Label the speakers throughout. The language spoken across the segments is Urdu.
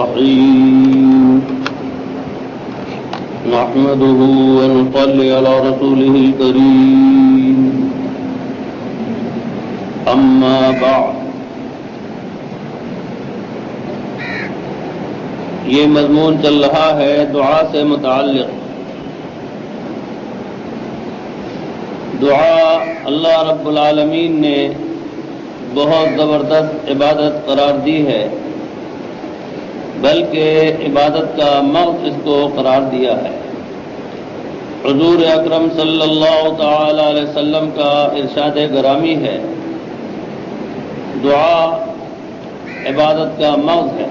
Speaker 1: الرحيم نحمده ونصلي على رسوله الكريم أما بعد یہ مضمون چل رہا ہے دعا سے متعلق. دعا اللہ رب العالمین نے بہت زبردست عبادت قرار دی ہے، بلکہ عبادت کا مغز اس کو قرار دیا ہے. حضور اکرم صلی اللہ تعالی علیہ وسلم کا ارشاد گرامی ہے، دعا عبادت کا مغز ہے.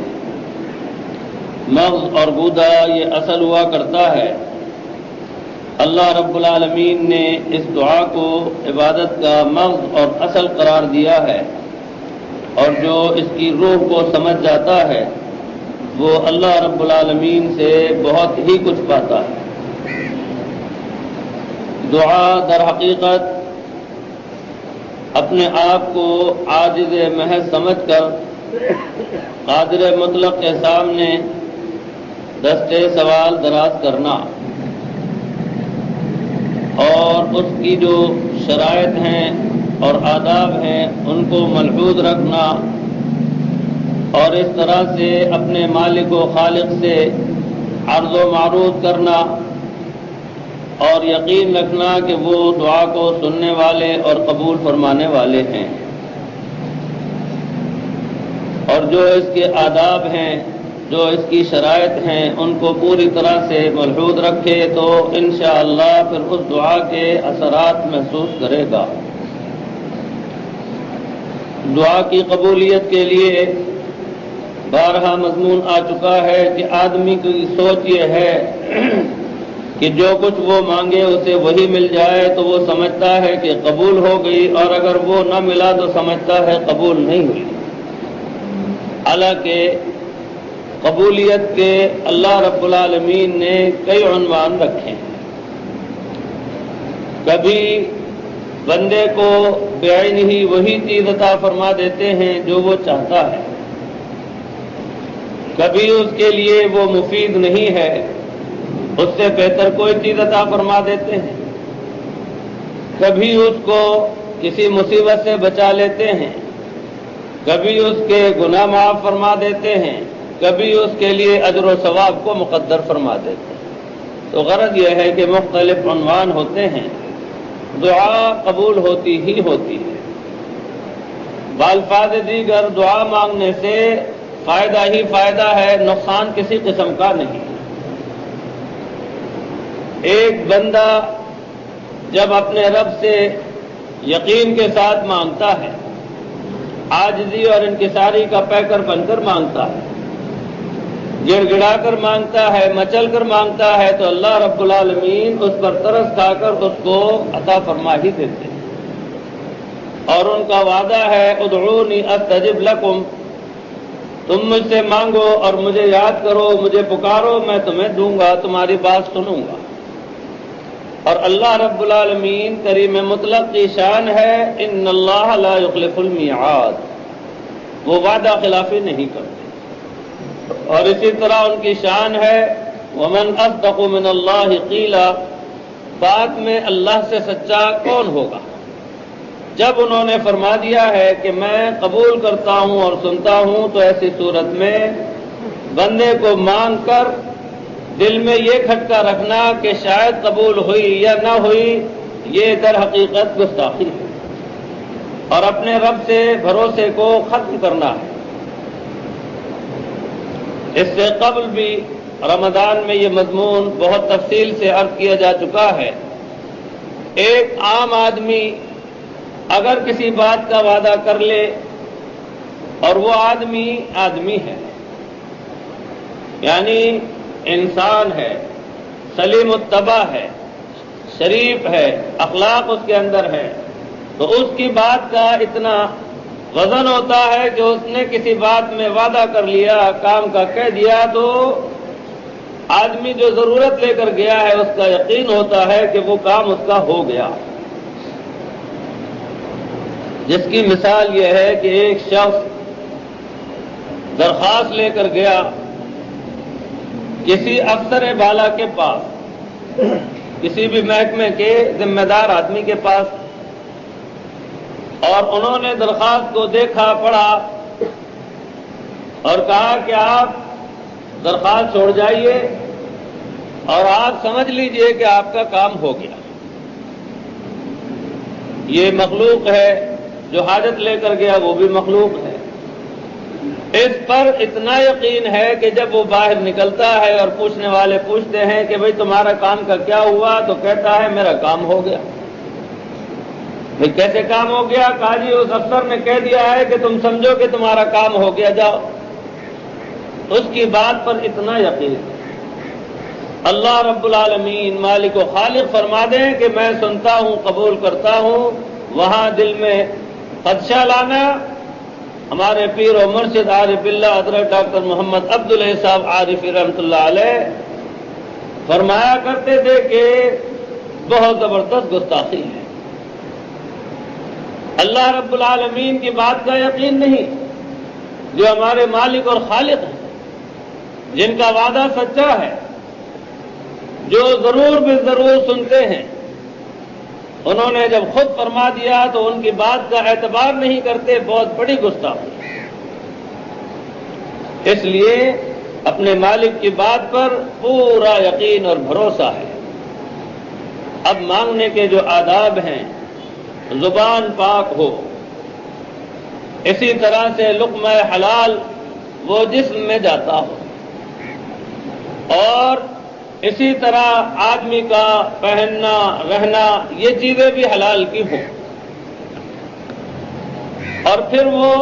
Speaker 1: مغز اور گودا یہ اصل ہوا کرتا ہے. اللہ رب العالمین نے اس دعا کو عبادت کا مغز اور اصل قرار دیا ہے، اور جو اس کی روح کو سمجھ جاتا ہے وہ اللہ رب العالمین سے بہت ہی کچھ پاتا ہے. دعا در حقیقت اپنے آپ کو عاجز محض سمجھ کر قادر مطلق کے سامنے دستے سوال دراز کرنا اور اس کی جو شرائط ہیں اور آداب ہیں ان کو ملحوظ رکھنا، اور اس طرح سے اپنے مالک و خالق سے عرض و معروض کرنا، اور یقین رکھنا کہ وہ دعا کو سننے والے اور قبول فرمانے والے ہیں. اور جو اس کے آداب ہیں، جو اس کی شرائط ہیں، ان کو پوری طرح سے ملحوظ رکھے تو انشاءاللہ پھر اس دعا کے اثرات محسوس کرے گا. دعا کی قبولیت کے لیے بارہا مضمون آ چکا ہے کہ آدمی کی سوچ یہ ہے کہ جو کچھ وہ مانگے اسے وہی مل جائے تو وہ سمجھتا ہے کہ قبول ہو گئی، اور اگر وہ نہ ملا تو سمجھتا ہے قبول نہیں ہوئی. حالانکہ قبولیت کے اللہ رب العالمین نے کئی عنوان رکھے ہیں. کبھی بندے کو بعین ہی وہی چیز عطا فرما دیتے ہیں جو وہ چاہتا ہے، کبھی اس کے لیے وہ مفید نہیں ہے، اس سے بہتر کوئی چیز عطا فرما دیتے ہیں، کبھی اس کو کسی مصیبت سے بچا لیتے ہیں، کبھی اس کے گناہ معاف فرما دیتے ہیں، کبھی اس کے لیے اجر و ثواب کو مقدر فرما دیتے ہیں. تو غرض یہ ہے کہ مختلف عنوان ہوتے ہیں، دعا قبول ہوتی ہی ہوتی ہے. بالفاظ دیگر دعا مانگنے سے فائدہ ہی فائدہ ہے، نقصان کسی قسم کا نہیں. ایک بندہ جب اپنے رب سے یقین کے ساتھ مانگتا ہے، عاجزی اور انکساری کا پیکر بن کر مانگتا ہے، گڑ گڑا کر مانگتا ہے، مچل کر مانگتا ہے، تو اللہ رب العالمین اس پر ترس کھا کر اس کو عطا فرما ہی دیتے ہیں. اور ان کا وعدہ ہے ادعونی استجب لکم، تم مجھ سے مانگو اور مجھے یاد کرو، مجھے پکارو، میں تمہیں دوں گا، تمہاری بات سنوں گا. اور اللہ رب العالمین کریم مطلق کی شان ہے ان اللہ لا یخلف المیعاد، وہ وعدہ خلافی نہیں کرتے. اور اسی طرح ان کی شان ہے ومن اصدق من اللہ قیلا، بات میں اللہ سے سچا کون ہوگا. جب انہوں نے فرما دیا ہے کہ میں قبول کرتا ہوں اور سنتا ہوں، تو ایسی صورت میں بندے کو مانگ کر دل میں یہ کھٹکا رکھنا کہ شاید قبول ہوئی یا نہ ہوئی، یہ در حقیقت گستاخی ہے، اور اپنے رب سے بھروسے کو ختم کرنا ہے. اس سے قبل بھی رمضان میں یہ مضمون بہت تفصیل سے عرض کیا جا چکا ہے. ایک عام آدمی اگر کسی بات کا وعدہ کر لے اور وہ آدمی ہے، یعنی انسان ہے، سلیم الطبع ہے، شریف ہے، اخلاق اس کے اندر ہے، تو اس کی بات کا اتنا وزن ہوتا ہے کہ اس نے کسی بات میں وعدہ کر لیا، کام کا کہہ دیا، تو آدمی جو ضرورت لے کر گیا ہے اس کا یقین ہوتا ہے کہ وہ کام اس کا ہو گیا. جس کی مثال یہ ہے کہ ایک شخص درخواست لے کر گیا کسی افسر بالا کے پاس، کسی بھی محکمے کے ذمہ دار آدمی کے پاس، اور انہوں نے درخواست کو دیکھا، پڑھا اور کہا کہ آپ درخواست چھوڑ جائیے اور آپ سمجھ لیجئے کہ آپ کا کام ہو گیا۔ یہ مخلوق ہے، جو حاجت لے کر گیا وہ بھی مخلوق ہے۔ اس پر اتنا یقین ہے کہ جب وہ باہر نکلتا ہے اور پوچھنے والے پوچھتے ہیں کہ بھئی تمہارا کام کا کیا ہوا، تو کہتا ہے میرا کام ہو گیا۔ بھئی کیسے کام ہو گیا؟ کہا جی اس افسر نے کہہ دیا ہے کہ تم سمجھو کہ تمہارا کام ہو گیا، جاؤ۔ اس کی بات پر اتنا یقین۔ اللہ رب العالمین مالک و خالق فرما دیں کہ میں سنتا ہوں، قبول کرتا ہوں، وہاں دل میں خدشہ لانا۔ ہمارے پیر و مرشد عارف اللہ حضرت ڈاکٹر محمد عبداللہ صاحب عارفی رحمۃ اللہ علیہ فرمایا کرتے تھے کہ بہت زبردست گستاخی ہے، اللہ رب العالمین کی بات کا یقین نہیں، جو ہمارے مالک اور خالق ہیں، جن کا وعدہ سچا ہے، جو ضرور بھی ضرور سنتے ہیں، انہوں نے جب خود فرما دیا تو ان کی بات کا اعتبار نہیں کرتے، بہت بڑی گستاخی۔ اس لیے اپنے مالک کی بات پر پورا یقین اور بھروسہ ہے۔ اب مانگنے کے جو آداب ہیں، زبان پاک ہو، اسی طرح سے لقمہ حلال وہ جسم میں جاتا ہو، اور اسی طرح آدمی کا پہننا رہنا یہ چیزیں بھی حلال کی ہوں، اور پھر وہ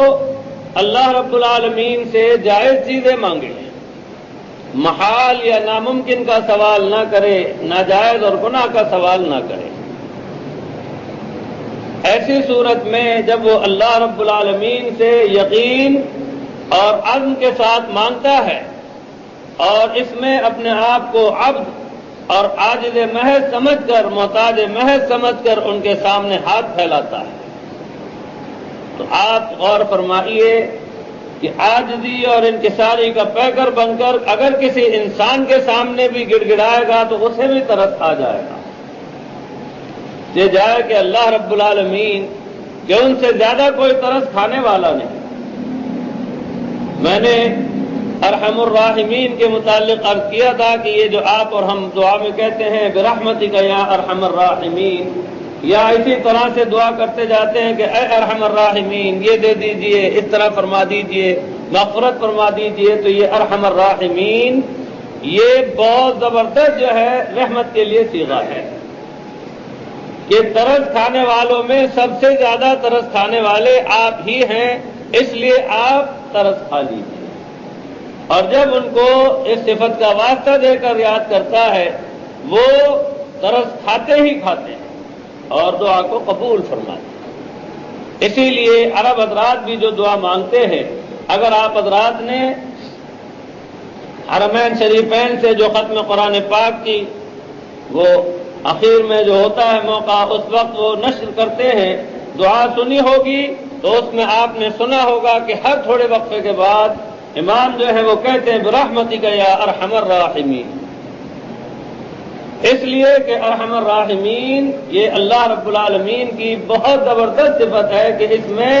Speaker 1: اللہ رب العالمین سے جائز چیزیں مانگے، محال یا ناممکن کا سوال نہ کرے، ناجائز اور گناہ کا سوال نہ کرے۔ ایسی صورت میں جب وہ اللہ رب العالمین سے یقین اور عزم کے ساتھ مانگتا ہے اور اس میں اپنے آپ کو عبد اور عاجز محض سمجھ کر، محتاج محض سمجھ کر ان کے سامنے ہاتھ پھیلاتا ہے، تو آپ غور فرمائیے کہ عاجزی اور انکساری کا پیکر بن کر اگر کسی انسان کے سامنے بھی گڑ گڑائے گا تو اسے بھی ترس آ جائے گا، یہ جائے کہ اللہ رب العالمین کہ ان سے زیادہ کوئی ترس کھانے والا نہیں۔ میں نے ارحم الراحمین کے متعلق عرض کیا تھا کہ یہ جو آپ اور ہم دعا میں کہتے ہیں برحمتک یا ارحم الراحمین، یا اسی طرح سے دعا کرتے جاتے ہیں کہ اے ارحم الراحمین یہ دے دیجئے، اس طرح فرما دیجئے، مغفرت فرما دیجئے، تو یہ ارحم الراحمین یہ بہت زبردست جو ہے رحمت کے لیے صیغہ ہے کہ ترس کھانے والوں میں سب سے زیادہ ترس کھانے والے آپ ہی ہیں، اس لیے آپ ترس کھا لیجیے۔ اور جب ان کو اس صفت کا واسطہ دے کر یاد کرتا ہے، وہ ترس کھاتے ہی کھاتے ہیں اور دعا کو قبول فرماتے ہیں۔ اسی لیے عرب حضرات بھی جو دعا مانگتے ہیں، اگر آپ حضرات نے حرمین شریفین سے جو ختم قرآن پاک کی وہ آخر میں جو ہوتا ہے موقع، اس وقت وہ نشر کرتے ہیں، دعا سنی ہوگی تو اس میں آپ نے سنا ہوگا کہ ہر تھوڑے وقفے کے بعد امام جو ہے وہ کہتے ہیں برحمتک یا ارحم الراحمین، اس لیے کہ ارحم الراحمین یہ اللہ رب العالمین کی بہت زبردست صفت ہے کہ اس میں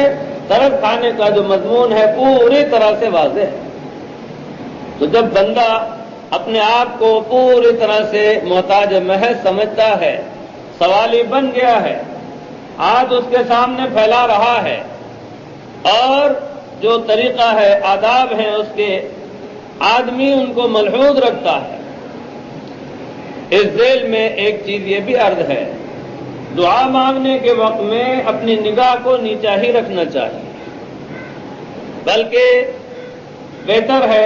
Speaker 1: ترس کھانے کا جو مضمون ہے پوری طرح سے واضح ہے۔ تو جب بندہ اپنے آپ کو پوری طرح سے محتاج محض سمجھتا ہے، سوالی بن گیا ہے، ہاتھ اس کے سامنے پھیلا رہا ہے، اور جو طریقہ ہے آداب ہیں اس کے آدمی ان کو ملحوظ رکھتا ہے۔ اس ذیل میں ایک چیز یہ بھی عرض ہے، دعا مانگنے کے وقت میں اپنی نگاہ کو نیچا ہی رکھنا چاہیے، بلکہ بہتر ہے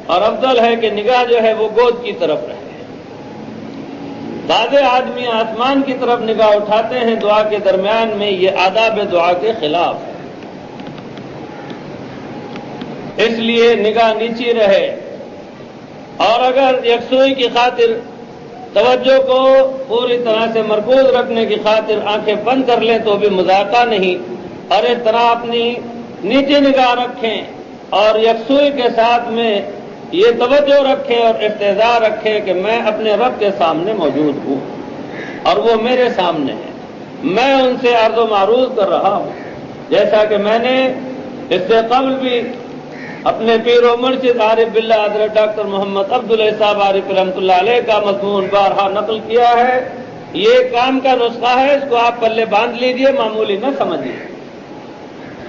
Speaker 1: اور افضل ہے کہ نگاہ جو ہے وہ گود کی طرف رہے۔ بعض آدمی آسمان کی طرف نگاہ اٹھاتے ہیں دعا کے درمیان میں، یہ آداب دعا کے خلاف ہے، اس لیے نگاہ نیچی رہے، اور اگر یکسوئی کی خاطر توجہ کو پوری طرح سے مرکوز رکھنے کی خاطر آنکھیں بند کر لیں تو بھی مذاکرہ نہیں، اور اس طرح اپنی نیچی نگاہ رکھیں اور یکسوئی کے ساتھ میں یہ توجہ رکھے اور استعزاء رکھے کہ میں اپنے رب کے سامنے موجود ہوں اور وہ میرے سامنے ہے، میں ان سے عرض و معروض کر رہا ہوں، جیسا کہ میں نے اس سے قبل بھی اپنے پیر و مرشد عارف باللہ حضرت ڈاکٹر محمد عبداللہ صاحب عارف رحمۃ اللہ علیہ کا مضمون بارہا نقل کیا ہے۔ یہ کام کا نسخہ ہے، اس کو آپ پلے باندھ لیجئے، معمولی نہ سمجھیے۔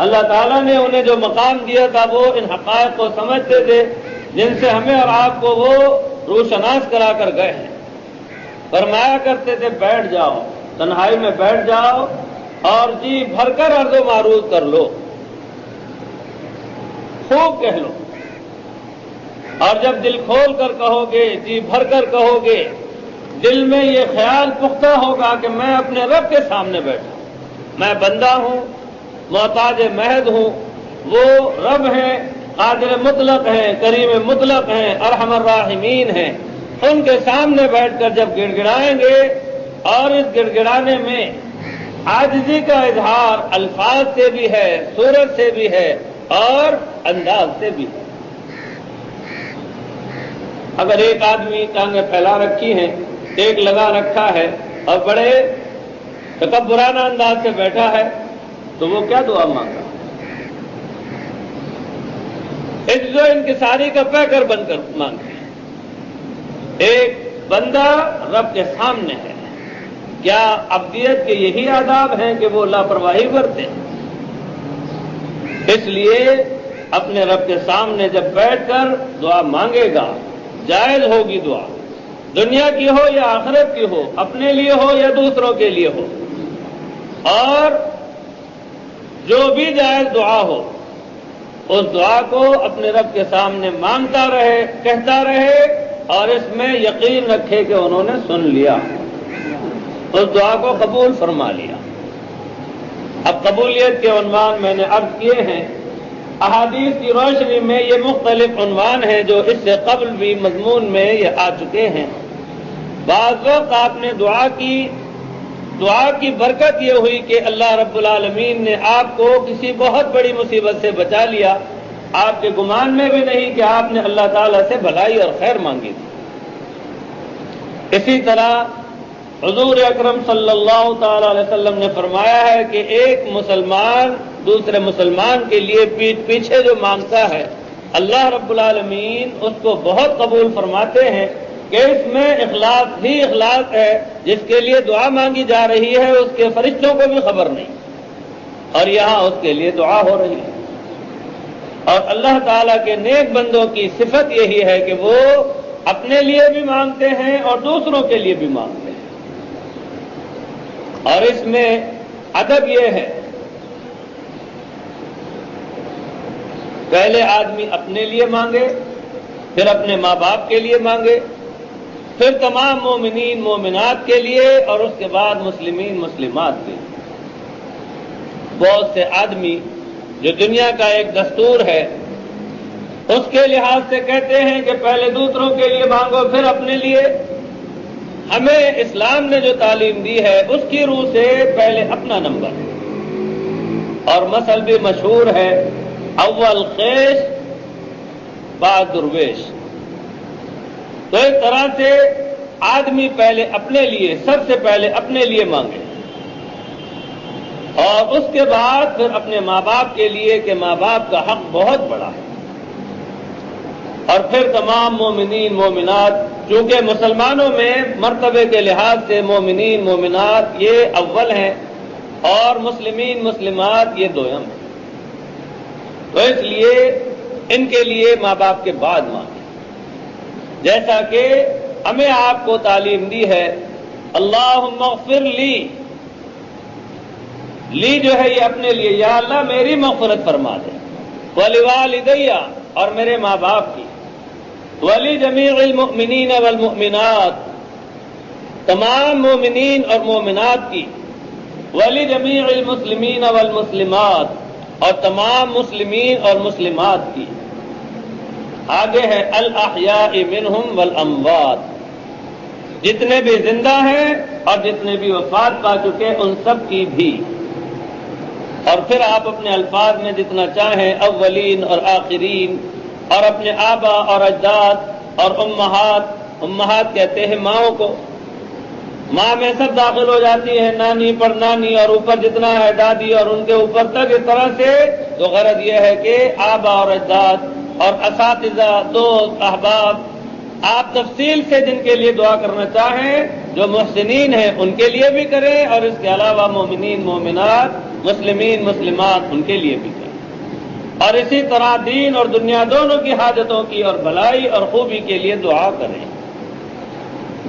Speaker 1: اللہ تعالیٰ نے انہیں جو مقام دیا تھا وہ ان حقائق کو سمجھتے تھے جن سے ہمیں اور آپ کو وہ روشناس کرا کر گئے ہیں۔ فرمایا کرتے تھے بیٹھ جاؤ، تنہائی میں بیٹھ جاؤ اور جی بھر کر عرض و معروض کر لو، خوب کہہ لو، اور جب دل کھول کر کہو گے، جی بھر کر کہو گے، دل میں یہ خیال پختہ ہوگا کہ میں اپنے رب کے سامنے بیٹھا ہوں، میں بندہ ہوں، محتاج محض ہوں، وہ رب ہیں، قادر مطلق ہیں، کریم مطلق ہیں، ارحم الراحمین ہیں۔ ان کے سامنے بیٹھ کر جب گڑ گڑائیں گے اور اس گڑ گڑانے میں عاجزی کا اظہار الفاظ سے بھی ہے، صورت سے بھی ہے اور انداز سے بھی ہے۔ اگر ایک آدمی ٹانگیں پھیلا رکھی ہیں، ایک لگا رکھا ہے اور بڑے تکبرانہ انداز سے بیٹھا ہے تو وہ کیا دعا مانگا؟ عجز و انکساری کا پیکر بن کر مانگے۔ ایک بندہ رب کے سامنے ہے، کیا عبدیت کے یہی آداب ہیں کہ وہ لاپرواہی برتے؟ اس لیے اپنے رب کے سامنے جب بیٹھ کر دعا مانگے گا، جائز ہوگی دعا، دنیا کی ہو یا آخرت کی ہو، اپنے لیے ہو یا دوسروں کے لیے ہو، اور جو بھی جائز دعا ہو اس دعا کو اپنے رب کے سامنے مانگتا رہے، کہتا رہے اور اس میں یقین رکھے کہ انہوں نے سن لیا، اس دعا کو قبول فرما لیا۔ اب قبولیت کے عنوان میں نے عرض کیے ہیں، احادیث کی روشنی میں یہ مختلف عنوان ہیں جو اس سے قبل بھی مضمون میں یہ آ چکے ہیں۔ بعض وقت آپ نے دعا کی برکت یہ ہوئی کہ اللہ رب العالمین نے آپ کو کسی بہت بڑی مصیبت سے بچا لیا، آپ کے گمان میں بھی نہیں کہ آپ نے اللہ تعالیٰ سے بھلائی اور خیر مانگی تھی۔ اسی طرح حضور اکرم صلی اللہ تعالی علیہ وسلم نے فرمایا ہے کہ ایک مسلمان دوسرے مسلمان کے لیے پیٹھ پیچھے جو مانگتا ہے اللہ رب العالمین اس کو بہت قبول فرماتے ہیں کہ اس میں اخلاص ہی اخلاص ہے، جس کے لیے دعا مانگی جا رہی ہے اس کے فرشتوں کو بھی خبر نہیں، اور یہاں اس کے لیے دعا ہو رہی ہے۔ اور اللہ تعالیٰ کے نیک بندوں کی صفت یہی ہے کہ وہ اپنے لیے بھی مانگتے ہیں اور دوسروں کے لیے بھی مانگتے ہیں، اور اس میں ادب یہ ہے، پہلے آدمی اپنے لیے مانگے، پھر اپنے ماں باپ کے لیے مانگے، پھر تمام مومنین مومنات کے لیے، اور اس کے بعد مسلمین مسلمات کے لیے۔ بہت سے آدمی جو دنیا کا ایک دستور ہے اس کے لحاظ سے کہتے ہیں کہ پہلے دوسروں کے لیے مانگو پھر اپنے لیے۔ ہمیں اسلام نے جو تعلیم دی ہے اس کی روح سے پہلے اپنا نمبر، اور مثل بھی مشہور ہے، اول خیش بعد درویش۔ تو ایک طرح سے آدمی پہلے اپنے لیے، سب سے پہلے اپنے لیے مانگے، اور اس کے بعد پھر اپنے ماں باپ کے لیے کہ ماں باپ کا حق بہت بڑا ہے، اور پھر تمام مومنین مومنات، چونکہ مسلمانوں میں مرتبے کے لحاظ سے مومنین مومنات یہ اول ہیں اور مسلمین مسلمات یہ دویم ہیں، تو اس لیے ان کے لیے ماں باپ کے بعد مانگے، جیسا کہ ہمیں آپ کو تعلیم دی ہے، اللہم اغفر لی جو ہے یہ اپنے لیے، یا اللہ میری مغفرت فرما دے، وَلِوَالِدَيَّ اور میرے ماں باپ کی، وَلِجَمِيعِ الْمُؤْمِنِينَ وَالْمُؤْمِنَاتِ تمام مومنین اور مومنات کی، وَلِجَمِيعِ الْمُسْلِمِينَ وَالْمُسْلِمَاتِ اور تمام مسلمین اور مسلمات کی۔ آگے ہے الاحیاء منہم والاموات، جتنے بھی زندہ ہیں اور جتنے بھی وفات پا چکے ان سب کی بھی، اور پھر آپ اپنے الفاظ میں جتنا چاہیں، اولین اور آخرین اور اپنے آبا اور اجداد اور امہات کہتے ہیں ماؤں کو، ماں میں سب داخل ہو جاتی ہے، نانی پر نانی اور اوپر جتنا ہے دادی اور ان کے اوپر تک، اس طرح سے تو غرض یہ ہے کہ آبا اور اجداد اور اساتذہ، دوست، احباب، آپ تفصیل سے جن کے لیے دعا کرنا چاہیں، جو محسنین ہیں ان کے لیے بھی کریں، اور اس کے علاوہ مومنین مومنات، مسلمین مسلمات، ان کے لیے بھی کریں، اور اسی طرح دین اور دنیا دونوں کی حاجتوں کی اور بھلائی اور خوبی کے لیے دعا کریں۔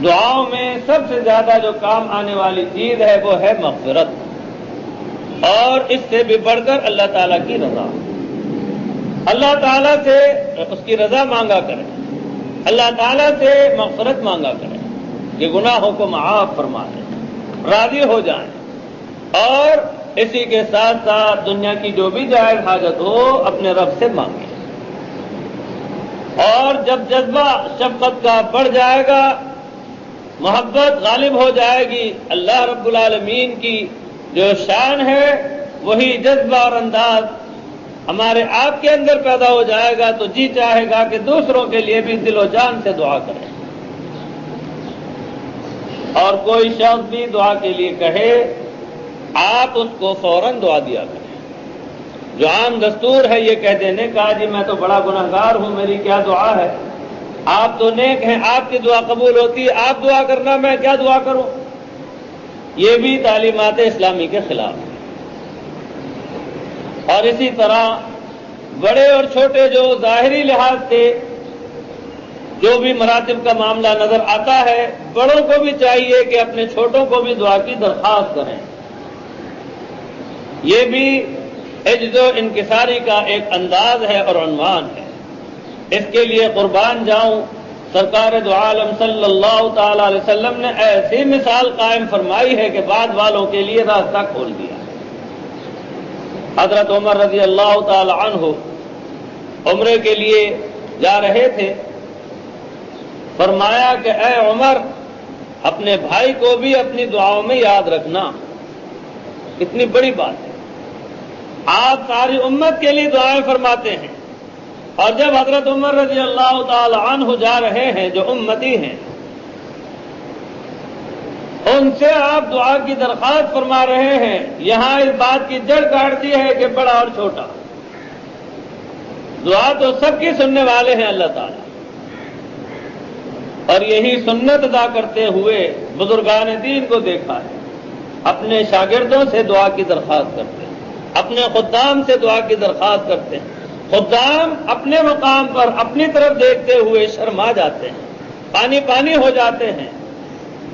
Speaker 1: دعاؤں میں سب سے زیادہ جو کام آنے والی چیز ہے وہ ہے مغفرت، اور اس سے بھی بڑھ کر اللہ تعالیٰ کی رضا۔ اللہ تعالیٰ سے اس کی رضا مانگا کریں، اللہ تعالیٰ سے مغفرت مانگا کریں کہ گناہوں کو معاف فرما دیں، راضی ہو جائیں، اور اسی کے ساتھ ساتھ دنیا کی جو بھی جائز حاجت ہو اپنے رب سے مانگیں۔ اور جب جذبہ شفقت کا بڑھ جائے گا، محبت غالب ہو جائے گی، اللہ رب العالمین کی جو شان ہے وہی جذبہ اور انداز ہمارے آپ کے اندر پیدا ہو جائے گا، تو جی چاہے گا کہ دوسروں کے لیے بھی دل و جان سے دعا کریں، اور کوئی شخص بھی دعا کے لیے کہے آپ اس کو فوراً دعا دیا کریں۔ جو عام دستور ہے یہ کہہ دینے کا، جی میں تو بڑا گنہگار ہوں، میری کیا دعا ہے، آپ تو نیک ہیں، آپ کی دعا قبول ہوتی ہے، آپ دعا کرنا، میں کیا دعا کروں، یہ بھی تعلیمات اسلامی کے خلاف ہے۔ اور اسی طرح بڑے اور چھوٹے جو ظاہری لحاظ سے جو بھی مراتب کا معاملہ نظر آتا ہے، بڑوں کو بھی چاہیے کہ اپنے چھوٹوں کو بھی دعا کی درخواست کریں۔ یہ بھی عجز و انکساری کا ایک انداز ہے اور عنوان ہے۔ اس کے لیے قربان جاؤں، سرکار دو عالم صلی اللہ تعالی علیہ وسلم نے ایسی مثال قائم فرمائی ہے کہ بعد والوں کے لیے راستہ کھول دیا۔ حضرت عمر رضی اللہ تعالی عنہ عمرے کے لیے جا رہے تھے، فرمایا کہ اے عمر، اپنے بھائی کو بھی اپنی دعاؤں میں یاد رکھنا، اتنی بڑی بات ہے۔ آپ ساری امت کے لیے دعائیں فرماتے ہیں، اور جب حضرت عمر رضی اللہ تعالی عنہ جا رہے ہیں جو امتی ہیں، ان سے آپ دعا کی درخواست فرما رہے ہیں، یہاں اس بات کی جڑ کاٹ دی ہے کہ بڑا اور چھوٹا، دعا تو سب کی سننے والے ہیں اللہ تعالیٰ، اور یہی سنت ادا کرتے ہوئے بزرگان دین کو دیکھا ہے، اپنے شاگردوں سے دعا کی درخواست کرتے ہیں، اپنے خدام سے دعا کی درخواست کرتے ہیں، خدام اپنے مقام پر اپنی طرف دیکھتے ہوئے شرما جاتے ہیں، پانی پانی ہو جاتے ہیں،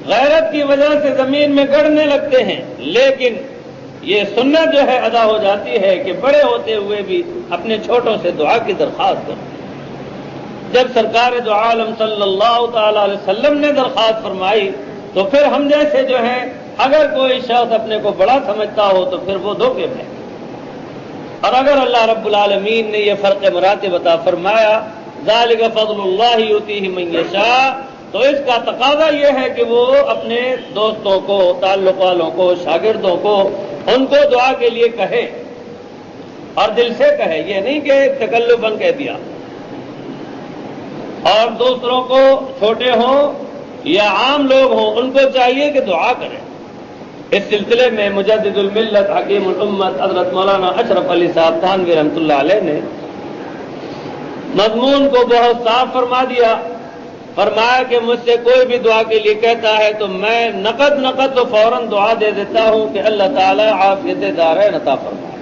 Speaker 1: غیرت کی وجہ سے زمین میں گڑنے لگتے ہیں، لیکن یہ سنت جو ہے ادا ہو جاتی ہے کہ بڑے ہوتے ہوئے بھی اپنے چھوٹوں سے دعا کی درخواست کرتے ہیں۔ جب سرکار دو عالم صلی اللہ تعالی علیہ وسلم نے درخواست فرمائی تو پھر ہم جیسے جو ہیں اگر کوئی شخص اپنے کو بڑا سمجھتا ہو تو پھر وہ دھوکے میں، اور اگر اللہ رب العالمین نے یہ فرق مراتب عطا فرمایا، ذالک فضل اللہ یؤتیہ من یشاء، تو اس کا تقاضا یہ ہے کہ وہ اپنے دوستوں کو، تعلق والوں کو، شاگردوں کو، ان کو دعا کے لیے کہے، اور دل سے کہے، یہ نہیں کہ تکلفاً کہہ دیا۔ اور دوسروں کو، چھوٹے ہوں یا عام لوگ ہوں، ان کو چاہیے کہ دعا کریں۔ اس سلسلے میں مجدد الملت حکیم الامت حضرت مولانا اشرف علی صاحب تھانوی رحمۃ اللہ علیہ نے مضمون کو بہت صاف فرما دیا، فرمایا کہ مجھ سے کوئی بھی دعا کے لیے کہتا ہے تو میں نقد تو فوراً دعا دے دیتا ہوں کہ اللہ تعالیٰ عافیت دارین عطا فرمائے،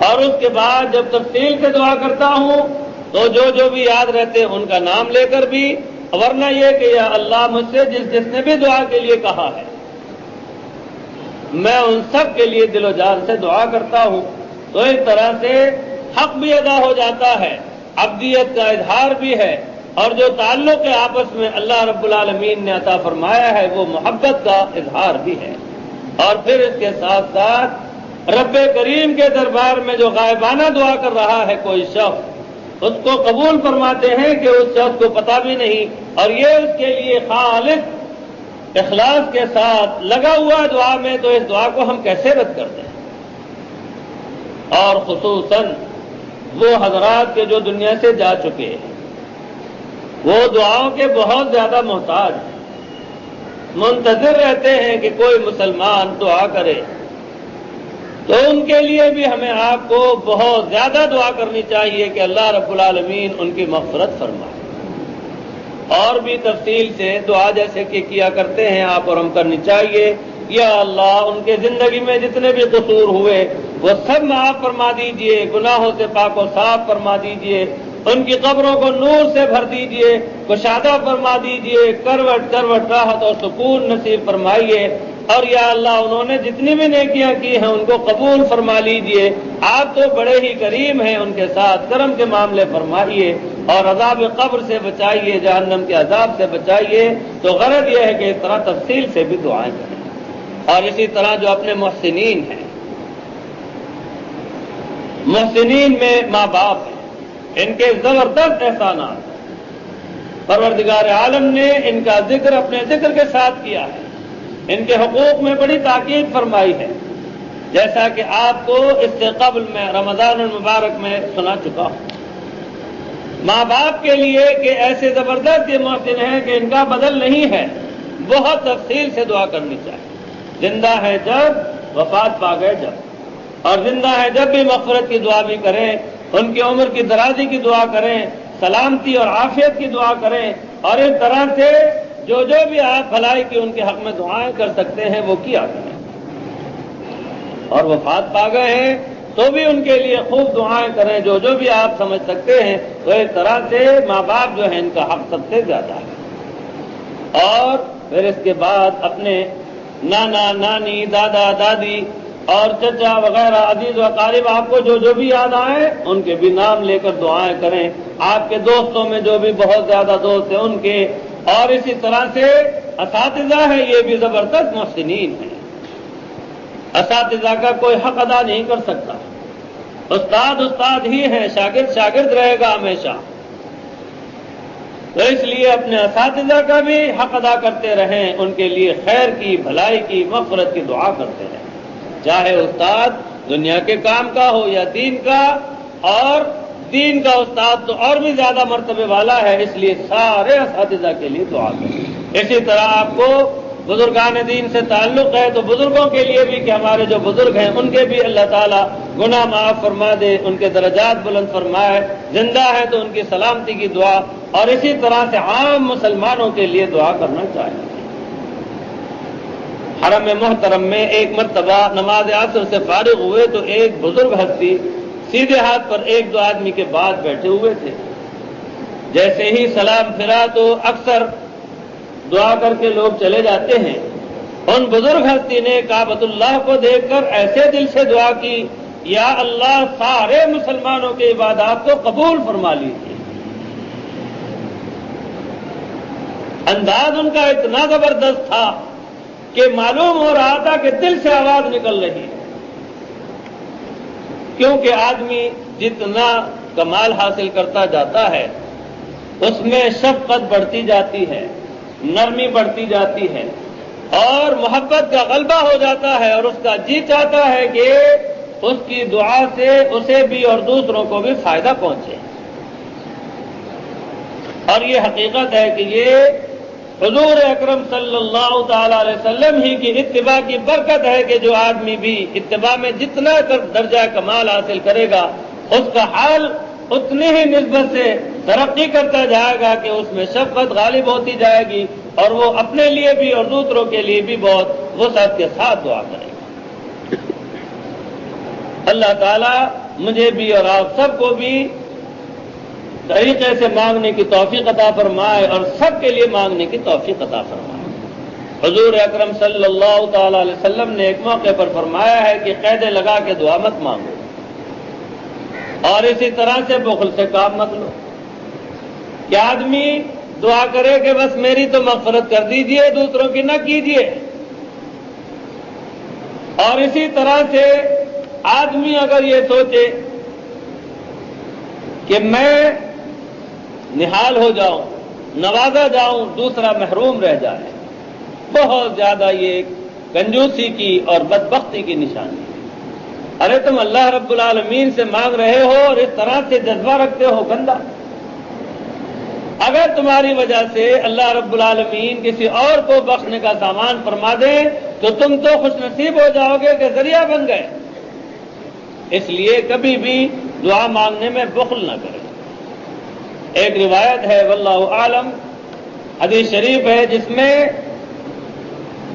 Speaker 1: اور اس کے بعد جب تفصیل سے دعا کرتا ہوں تو جو بھی یاد رہتے ہیں ان کا نام لے کر بھی، ورنہ یہ کہ یا اللہ مجھ سے جس نے بھی دعا کے لیے کہا ہے میں ان سب کے لیے دل و جان سے دعا کرتا ہوں، تو اس طرح سے حق بھی ادا ہو جاتا ہے، عبدیت کا اظہار بھی ہے، اور جو تعلق ہے آپس میں اللہ رب العالمین نے عطا فرمایا ہے وہ محبت کا اظہار بھی ہے۔ اور پھر اس کے ساتھ ساتھ رب کریم کے دربار میں جو غائبانہ دعا کر رہا ہے کوئی شخص، اس کو قبول فرماتے ہیں کہ اس شخص کو پتہ بھی نہیں، اور یہ اس کے لیے خالص اخلاص کے ساتھ لگا ہوا دعا میں، تو اس دعا کو ہم کیسے رد کر دیں؟ اور خصوصاً وہ حضرات کے جو دنیا سے جا چکے ہیں وہ دعاؤں کے بہت زیادہ محتاج ہیں، منتظر رہتے ہیں کہ کوئی مسلمان دعا کرے، تو ان کے لیے بھی ہمیں آپ کو بہت زیادہ دعا کرنی چاہیے کہ اللہ رب العالمین ان کی مغفرت فرمائے۔ اور بھی تفصیل سے دعا جیسے کہ کیا کرتے ہیں آپ اور ہم کرنی چاہیے، یا اللہ ان کے زندگی میں جتنے بھی قصور ہوئے وہ سب معاف فرما دیجئے، گناہوں سے پاک و صاف فرما دیجئے، ان کی قبروں کو نور سے بھر دیجئے، کشادہ فرما دیجئے، کروٹ کروٹ راحت اور سکون نصیب فرمائیے، اور یا اللہ انہوں نے جتنی بھی نیکیاں کی ہیں ان کو قبول فرما لیجئے، آپ تو بڑے ہی کریم ہیں، ان کے ساتھ کرم کے معاملے فرمائیے اور عذاب قبر سے بچائیے، جہنم کے عذاب سے بچائیے۔ تو غرض یہ ہے کہ اس طرح تفصیل سے بھی دعائیں کریں۔ اور اسی طرح جو اپنے محسنین ہیں، محسنین میں ماں باپ ہیں، ان کے زبردست احسانات ہیں، پروردگار عالم نے ان کا ذکر اپنے ذکر کے ساتھ کیا ہے، ان کے حقوق میں بڑی تاکید فرمائی ہے، جیسا کہ آپ کو اس سے قبل میں رمضان المبارک میں سنا چکا ہوں۔ ماں باپ کے لیے کہ ایسے زبردست یہ محسن ہیں کہ ان کا بدل نہیں ہے، بہت تفصیل سے دعا کرنی چاہیے، زندہ ہے جب، وفات پا گئے جب، اور زندہ ہے جب بھی مغفرت کی دعا بھی کریں، ان کی عمر کی درازی کی دعا کریں، سلامتی اور عافیت کی دعا کریں، اور اس طرح سے جو بھی آپ بھلائی کی ان کے حق میں دعائیں کر سکتے ہیں وہ کیا کریں۔ اور وفات پا گئے ہیں تو بھی ان کے لیے خوب دعائیں کریں، جو بھی آپ سمجھ سکتے ہیں، تو اس طرح سے ماں باپ جو ہیں ان کا حق سب سے زیادہ ہے۔ اور پھر اس کے بعد اپنے نانا نانی، دادا دادی اور چچا وغیرہ عزیز و اقارب آپ کو جو بھی یاد آئیں ان کے بھی نام لے کر دعائیں کریں، آپ کے دوستوں میں جو بھی بہت زیادہ دوست ہیں ان کے، اور اسی طرح سے اساتذہ ہیں، یہ بھی زبردست محسنین ہیں، اساتذہ کا کوئی حق ادا نہیں کر سکتا، استاد استاد ہی ہیں، شاگرد شاگرد رہے گا ہمیشہ، تو اس لیے اپنے اساتذہ کا بھی حق ادا کرتے رہیں، ان کے لیے خیر کی، بھلائی کی، مغفرت کی دعا کرتے رہیں، چاہے استاد دنیا کے کام کا ہو یا دین کا، اور دین کا استاد تو اور بھی زیادہ مرتبے والا ہے، اس لیے سارے اساتذہ کے لیے دعا کریں۔ اسی طرح آپ کو بزرگان دین سے تعلق ہے تو بزرگوں کے لیے بھی کہ ہمارے جو بزرگ ہیں ان کے بھی اللہ تعالیٰ گناہ معاف فرما دے، ان کے درجات بلند فرمائے، زندہ ہے تو ان کی سلامتی کی دعا، اور اسی طرح سے عام مسلمانوں کے لیے دعا کرنا چاہیے۔ حرم محترم میں ایک مرتبہ نماز عصر سے فارغ ہوئے تو ایک بزرگ ہستی سیدھے ہاتھ پر ایک دو آدمی کے بعد بیٹھے ہوئے تھے، جیسے ہی سلام پھرا تو اکثر دعا کر کے لوگ چلے جاتے ہیں، ان بزرگ ہستی نے کعبۃ اللہ کو دیکھ کر ایسے دل سے دعا کی، یا اللہ سارے مسلمانوں کی عبادات کو قبول فرما لیجیے۔ انداز ان کا اتنا زبردست تھا کہ معلوم ہو رہا تھا کہ دل سے آواز نکل رہی ہے، کیونکہ آدمی جتنا کمال حاصل کرتا جاتا ہے اس میں شفقت بڑھتی جاتی ہے، نرمی بڑھتی جاتی ہے، اور محبت کا غلبہ ہو جاتا ہے، اور اس کا جی چاہتا ہے کہ اس کی دعا سے اسے بھی اور دوسروں کو بھی فائدہ پہنچے۔ اور یہ حقیقت ہے کہ یہ حضور اکرم صلی اللہ تعالی علیہ وسلم ہی کی اتباع کی برکت ہے کہ جو آدمی بھی اتباع میں جتنا درجہ کمال حاصل کرے گا اس کا حال اتنی ہی نسبت سے ترقی کرتا جائے گا کہ اس میں شفقت غالب ہوتی جائے گی، اور وہ اپنے لیے بھی اور دوسروں کے لیے بھی بہت وسعت کے ساتھ دعا کرے گا۔ اللہ تعالیٰ مجھے بھی اور آپ سب کو بھی طریقے سے مانگنے کی توفیق عطا فرمائے، اور سب کے لیے مانگنے کی توفیق عطا فرمائے۔ حضور اکرم صلی اللہ تعالی علیہ وسلم نے ایک موقع پر فرمایا ہے کہ قیدیں لگا کے دعا مت مانگو، اور اسی طرح سے بخل سے کام مت لو، کہ آدمی دعا کرے کہ بس میری تو مغفرت کر دیجئے، دوسروں کی نہ کیجئے، اور اسی طرح سے آدمی اگر یہ سوچے کہ میں نہال ہو جاؤں، نوازا جاؤں، دوسرا محروم رہ جائے، بہت زیادہ یہ کنجوسی کی اور بدبختی کی نشانی ہے۔ ارے تم اللہ رب العالمین سے مانگ رہے ہو اور اس طرح سے جذبہ رکھتے ہو گندا. اگر تمہاری وجہ سے اللہ رب العالمین کسی اور کو بخشنے کا سامان فرما دے تو تم تو خوش نصیب ہو جاؤ گے کہ ذریعہ بن گئے. اس لیے کبھی بھی دعا مانگنے میں بخل نہ کریں. ایک روایت ہے واللہ عالم، حدیث شریف ہے، جس میں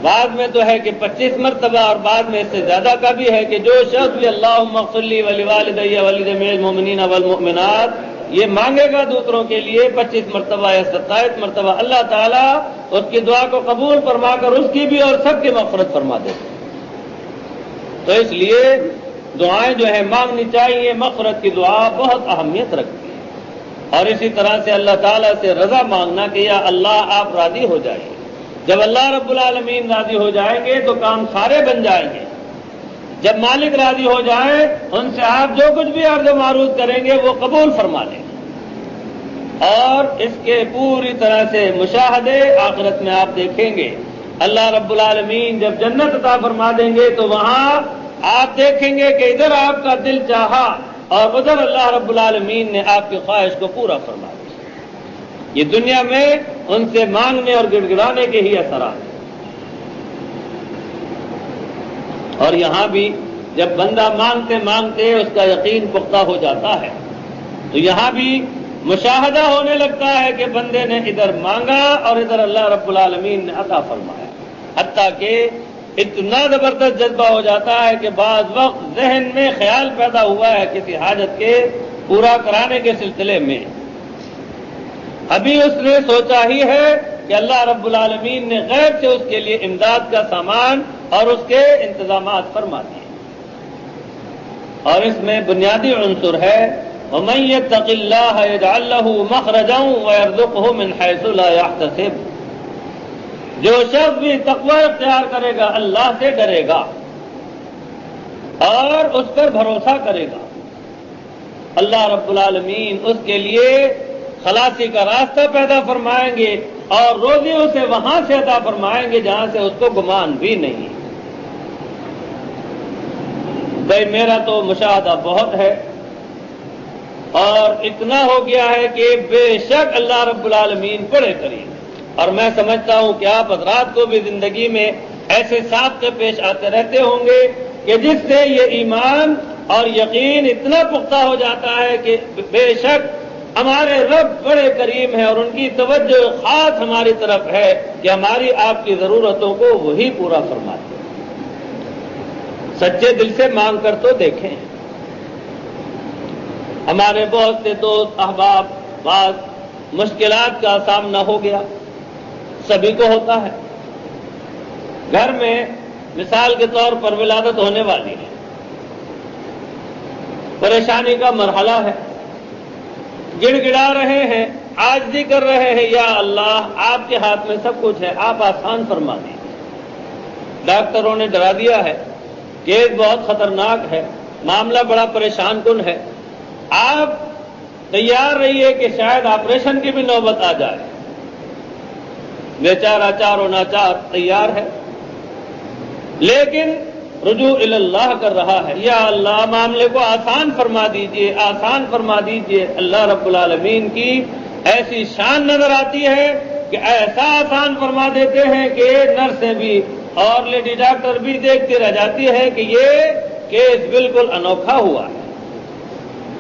Speaker 1: بعد میں تو ہے کہ 25 مرتبہ اور بعد میں اس سے زیادہ کا بھی ہے کہ جو شخص بھی اللہم اغفر لی ولوالدی ولجمیع المؤمنین والمؤمنات یہ مانگے گا دوسروں کے لیے 25 مرتبہ یا 27 مرتبہ، اللہ تعالیٰ اس کی دعا کو قبول فرما کر اس کی بھی اور سب کی مغفرت فرما دے. تو اس لیے دعائیں جو ہے مانگنی چاہیے. مغفرت کی دعا بہت اہمیت رکھتی ہے. اور اسی طرح سے اللہ تعالیٰ سے رضا مانگنا کہ یا اللہ آپ راضی ہو جائیے. جب اللہ رب العالمین راضی ہو جائیں گے تو کام سارے بن جائیں گے. جب مالک راضی ہو جائیں ان سے آپ جو کچھ بھی عرض و معروض کریں گے وہ قبول فرما لیں. اور اس کے پوری طرح سے مشاہدے آخرت میں آپ دیکھیں گے. اللہ رب العالمین جب جنت عطا فرما دیں گے تو وہاں آپ دیکھیں گے کہ ادھر آپ کا دل چاہا اور ادھر اللہ رب العالمین نے آپ کی خواہش کو پورا فرما دیا. یہ دنیا میں ان سے مانگنے اور گڑ گڑانے کے ہی اثرات ہیں. اور یہاں بھی جب بندہ مانگتے مانگتے اس کا یقین پختہ ہو جاتا ہے تو یہاں بھی مشاہدہ ہونے لگتا ہے کہ بندے نے ادھر مانگا اور ادھر اللہ رب العالمین نے عطا فرمایا. حتیٰ کہ اتنا زبردست جذبہ ہو جاتا ہے کہ بعض وقت ذہن میں خیال پیدا ہوا ہے کسی حاجت کے پورا کرانے کے سلسلے میں، ابھی اس نے سوچا ہی ہے کہ اللہ رب العالمین نے غیب سے اس کے لیے امداد کا سامان اور اس کے انتظامات فرما دیے. اور اس میں بنیادی عنصر ہے وَمَن يَتَّقِ اللَّهَ يَجْعَل لَّهُ مَخْرَجًا وَيَرْزُقْهُ مِنْ حَيْثُ لَا يَحْتَسِبُ. جو شخص بھی تقوی اختیار کرے گا اللہ سے ڈرے گا اور اس پر بھروسہ کرے گا، اللہ رب العالمین اس کے لیے خلاصی کا راستہ پیدا فرمائیں گے اور روزی اسے وہاں سے عطا فرمائیں گے جہاں سے اس کو گمان بھی نہیں. بھائی میرا تو مشاہدہ بہت ہے اور اتنا ہو گیا ہے کہ بے شک اللہ رب العالمین بڑے قریب. اور میں سمجھتا ہوں کہ آپ حضرات کو بھی زندگی میں ایسے سابقے پیش آتے رہتے ہوں گے کہ جس سے یہ ایمان اور یقین اتنا پختہ ہو جاتا ہے کہ بے شک ہمارے رب بڑے کریم ہیں اور ان کی توجہ خاص ہماری طرف ہے کہ ہماری آپ کی ضرورتوں کو وہی پورا فرماتے ہیں. سچے دل سے مانگ کر تو دیکھیں. ہمارے بہت سے دوست احباب بعض مشکلات کا سامنا ہو گیا، سبھی کو ہوتا ہے. گھر میں مثال کے طور پر ولادت ہونے والی ہے، پریشانی کا مرحلہ ہے، گڑ گڑا رہے ہیں، عاجزی کر رہے ہیں، یا اللہ آپ کے ہاتھ میں سب کچھ ہے، آپ آسان فرما دیں. ڈاکٹروں نے ڈرا دیا ہے، کیس بہت خطرناک ہے، معاملہ بڑا پریشان کن ہے، آپ تیار رہیے کہ شاید آپریشن کی بھی نوبت آ جائے. بیچارہ چاروں ناچار تیار ہے لیکن رجوع اللہ کر رہا ہے، یا اللہ معاملے کو آسان فرما دیجئے، آسان فرما دیجئے. اللہ رب العالمین کی ایسی شان نظر آتی ہے کہ ایسا آسان فرما دیتے ہیں کہ نرسیں بھی اور لیڈی ڈاکٹر بھی دیکھتی رہ جاتی ہے کہ یہ کیس بالکل انوکھا ہوا ہے.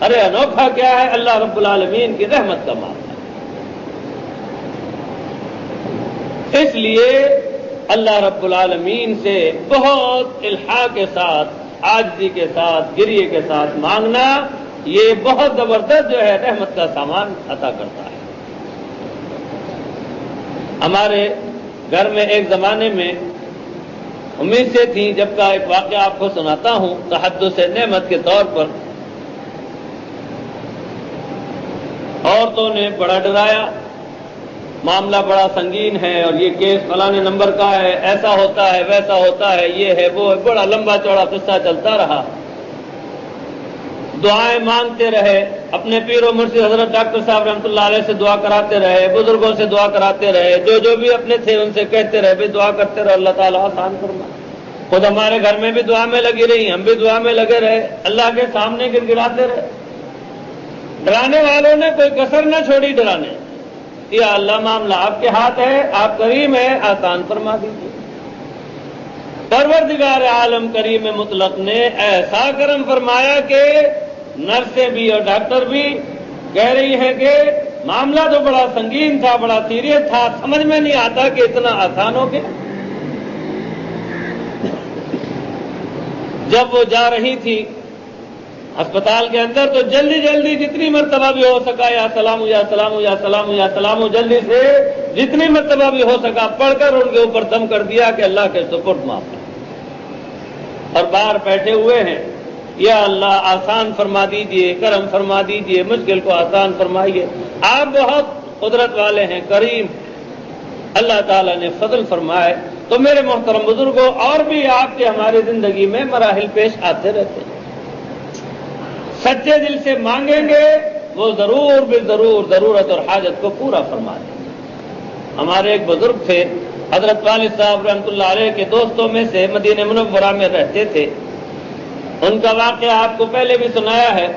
Speaker 1: ارے انوکھا کیا ہے، اللہ رب العالمین کی رحمت کا معاملہ. اس لیے اللہ رب العالمین سے بہت الحاح کے ساتھ، عاجزی کے ساتھ، گریے کے ساتھ مانگنا یہ بہت زبردست جو ہے رحمت کا سامان عطا کرتا ہے. ہمارے گھر میں ایک زمانے میں امید سے تھی، جب کا ایک واقعہ آپ کو سناتا ہوں تحدث نعمت کے طور پر. عورتوں نے بڑا ڈرایا، معاملہ بڑا سنگین ہے اور یہ کیس فلانے نمبر کا ہے، ایسا ہوتا ہے ویسا ہوتا ہے، یہ ہے وہ ہے، بڑا لمبا چوڑا قصہ چلتا رہا. دعائیں مانگتے رہے، اپنے پیر و مرشد حضرت ڈاکٹر صاحب رحمۃ اللہ علیہ سے دعا کراتے رہے، بزرگوں سے دعا کراتے رہے، جو بھی اپنے تھے ان سے کہتے رہے بھی دعا کرتے رہو اللہ تعالیٰ آسان فرما. خود ہمارے گھر میں بھی دعا میں لگی رہی، ہم بھی دعا میں لگے رہے، اللہ کے سامنے گر گراتے رہے۔ ڈرانے والوں نے کوئی کسر نہ چھوڑی ڈرانے، یا اللہ معاملہ آپ کے ہاتھ ہے، آپ کریم ہے، آسان فرما دیجیے۔ پروردگار عالم کریم مطلق نے ایسا کرم فرمایا کہ نرسیں بھی اور ڈاکٹر بھی کہہ رہی ہے کہ معاملہ تو بڑا سنگین تھا، بڑا سیریس تھا، سمجھ میں نہیں آتا کہ اتنا آسان ہو گیا۔ جب وہ جا رہی تھی ہسپتال کے اندر تو جلدی جلدی جتنی مرتبہ بھی ہو سکا یا سلام یا سلام یا سلام یا سلام، جلدی سے جتنی مرتبہ بھی ہو سکا پڑھ کر ان کے اوپر دم کر دیا کہ اللہ کے سپرد معاف کر، اور باہر بیٹھے ہوئے ہیں، یا اللہ آسان فرما دیجئے، کرم فرما دیجئے، مشکل کو آسان فرمائیے، آپ بہت قدرت والے ہیں، کریم، اللہ تعالیٰ نے فضل فرمائے۔ تو میرے محترم بزرگوں، اور بھی آپ کے ہماری زندگی میں مراحل پیش آتے رہتے ہیں، سچے دل سے مانگیں گے وہ ضرور بے ضرور ضرورت اور حاجت کو پورا فرما دیں۔ ہمارے ایک بزرگ تھے حضرت والد صاحب رحمۃ اللہ علیہ کے دوستوں میں سے، مدینہ منورہ میں رہتے تھے، ان کا واقعہ آپ کو پہلے بھی سنایا ہے۔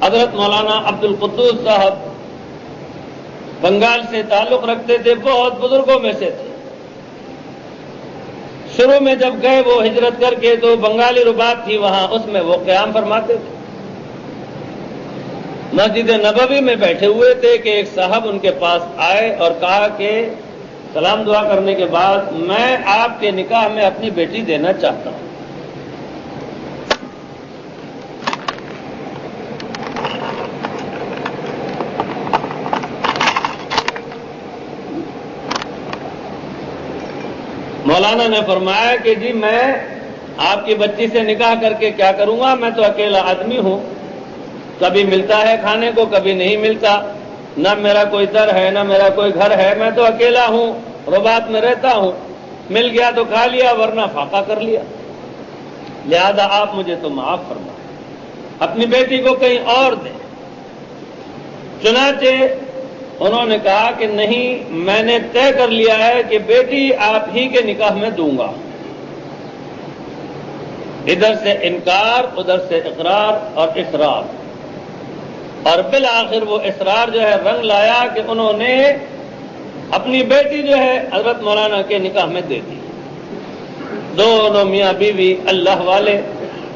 Speaker 1: حضرت مولانا عبد القدوس صاحب بنگال سے تعلق رکھتے تھے، بہت بزرگوں میں سے تھے۔ شروع میں جب گئے وہ ہجرت کر کے تو بنگالی رباط تھی وہاں، اس میں وہ قیام فرماتے تھے۔ مسجد نبوی میں بیٹھے ہوئے تھے کہ ایک صاحب ان کے پاس آئے اور کہا کہ سلام دعا کرنے کے بعد میں آپ کے نکاح میں اپنی بیٹی دینا چاہتا ہوں۔ مولانا نے فرمایا کہ جی میں آپ کی بچی سے نکاح کر کے کیا کروں گا، میں تو اکیلا آدمی ہوں، کبھی ملتا ہے کھانے کو کبھی نہیں ملتا، نہ میرا کوئی در ہے نہ میرا کوئی گھر ہے، میں تو اکیلا ہوں، رباط میں رہتا ہوں، مل گیا تو کھا لیا ورنہ فاقہ کر لیا، لہذا آپ مجھے تو معاف فرمائیں، اپنی بیٹی کو کہیں اور دیں۔ چنانچہ انہوں نے کہا کہ نہیں، میں نے طے کر لیا ہے کہ بیٹی آپ ہی کے نکاح میں دوں گا۔ ادھر سے انکار، ادھر سے اقرار اور اصرار، اور بالآخر وہ اصرار جو ہے رنگ لایا کہ انہوں نے اپنی بیٹی جو ہے حضرت مولانا کے نکاح میں دے دی۔ دونوں میاں بیوی اللہ والے،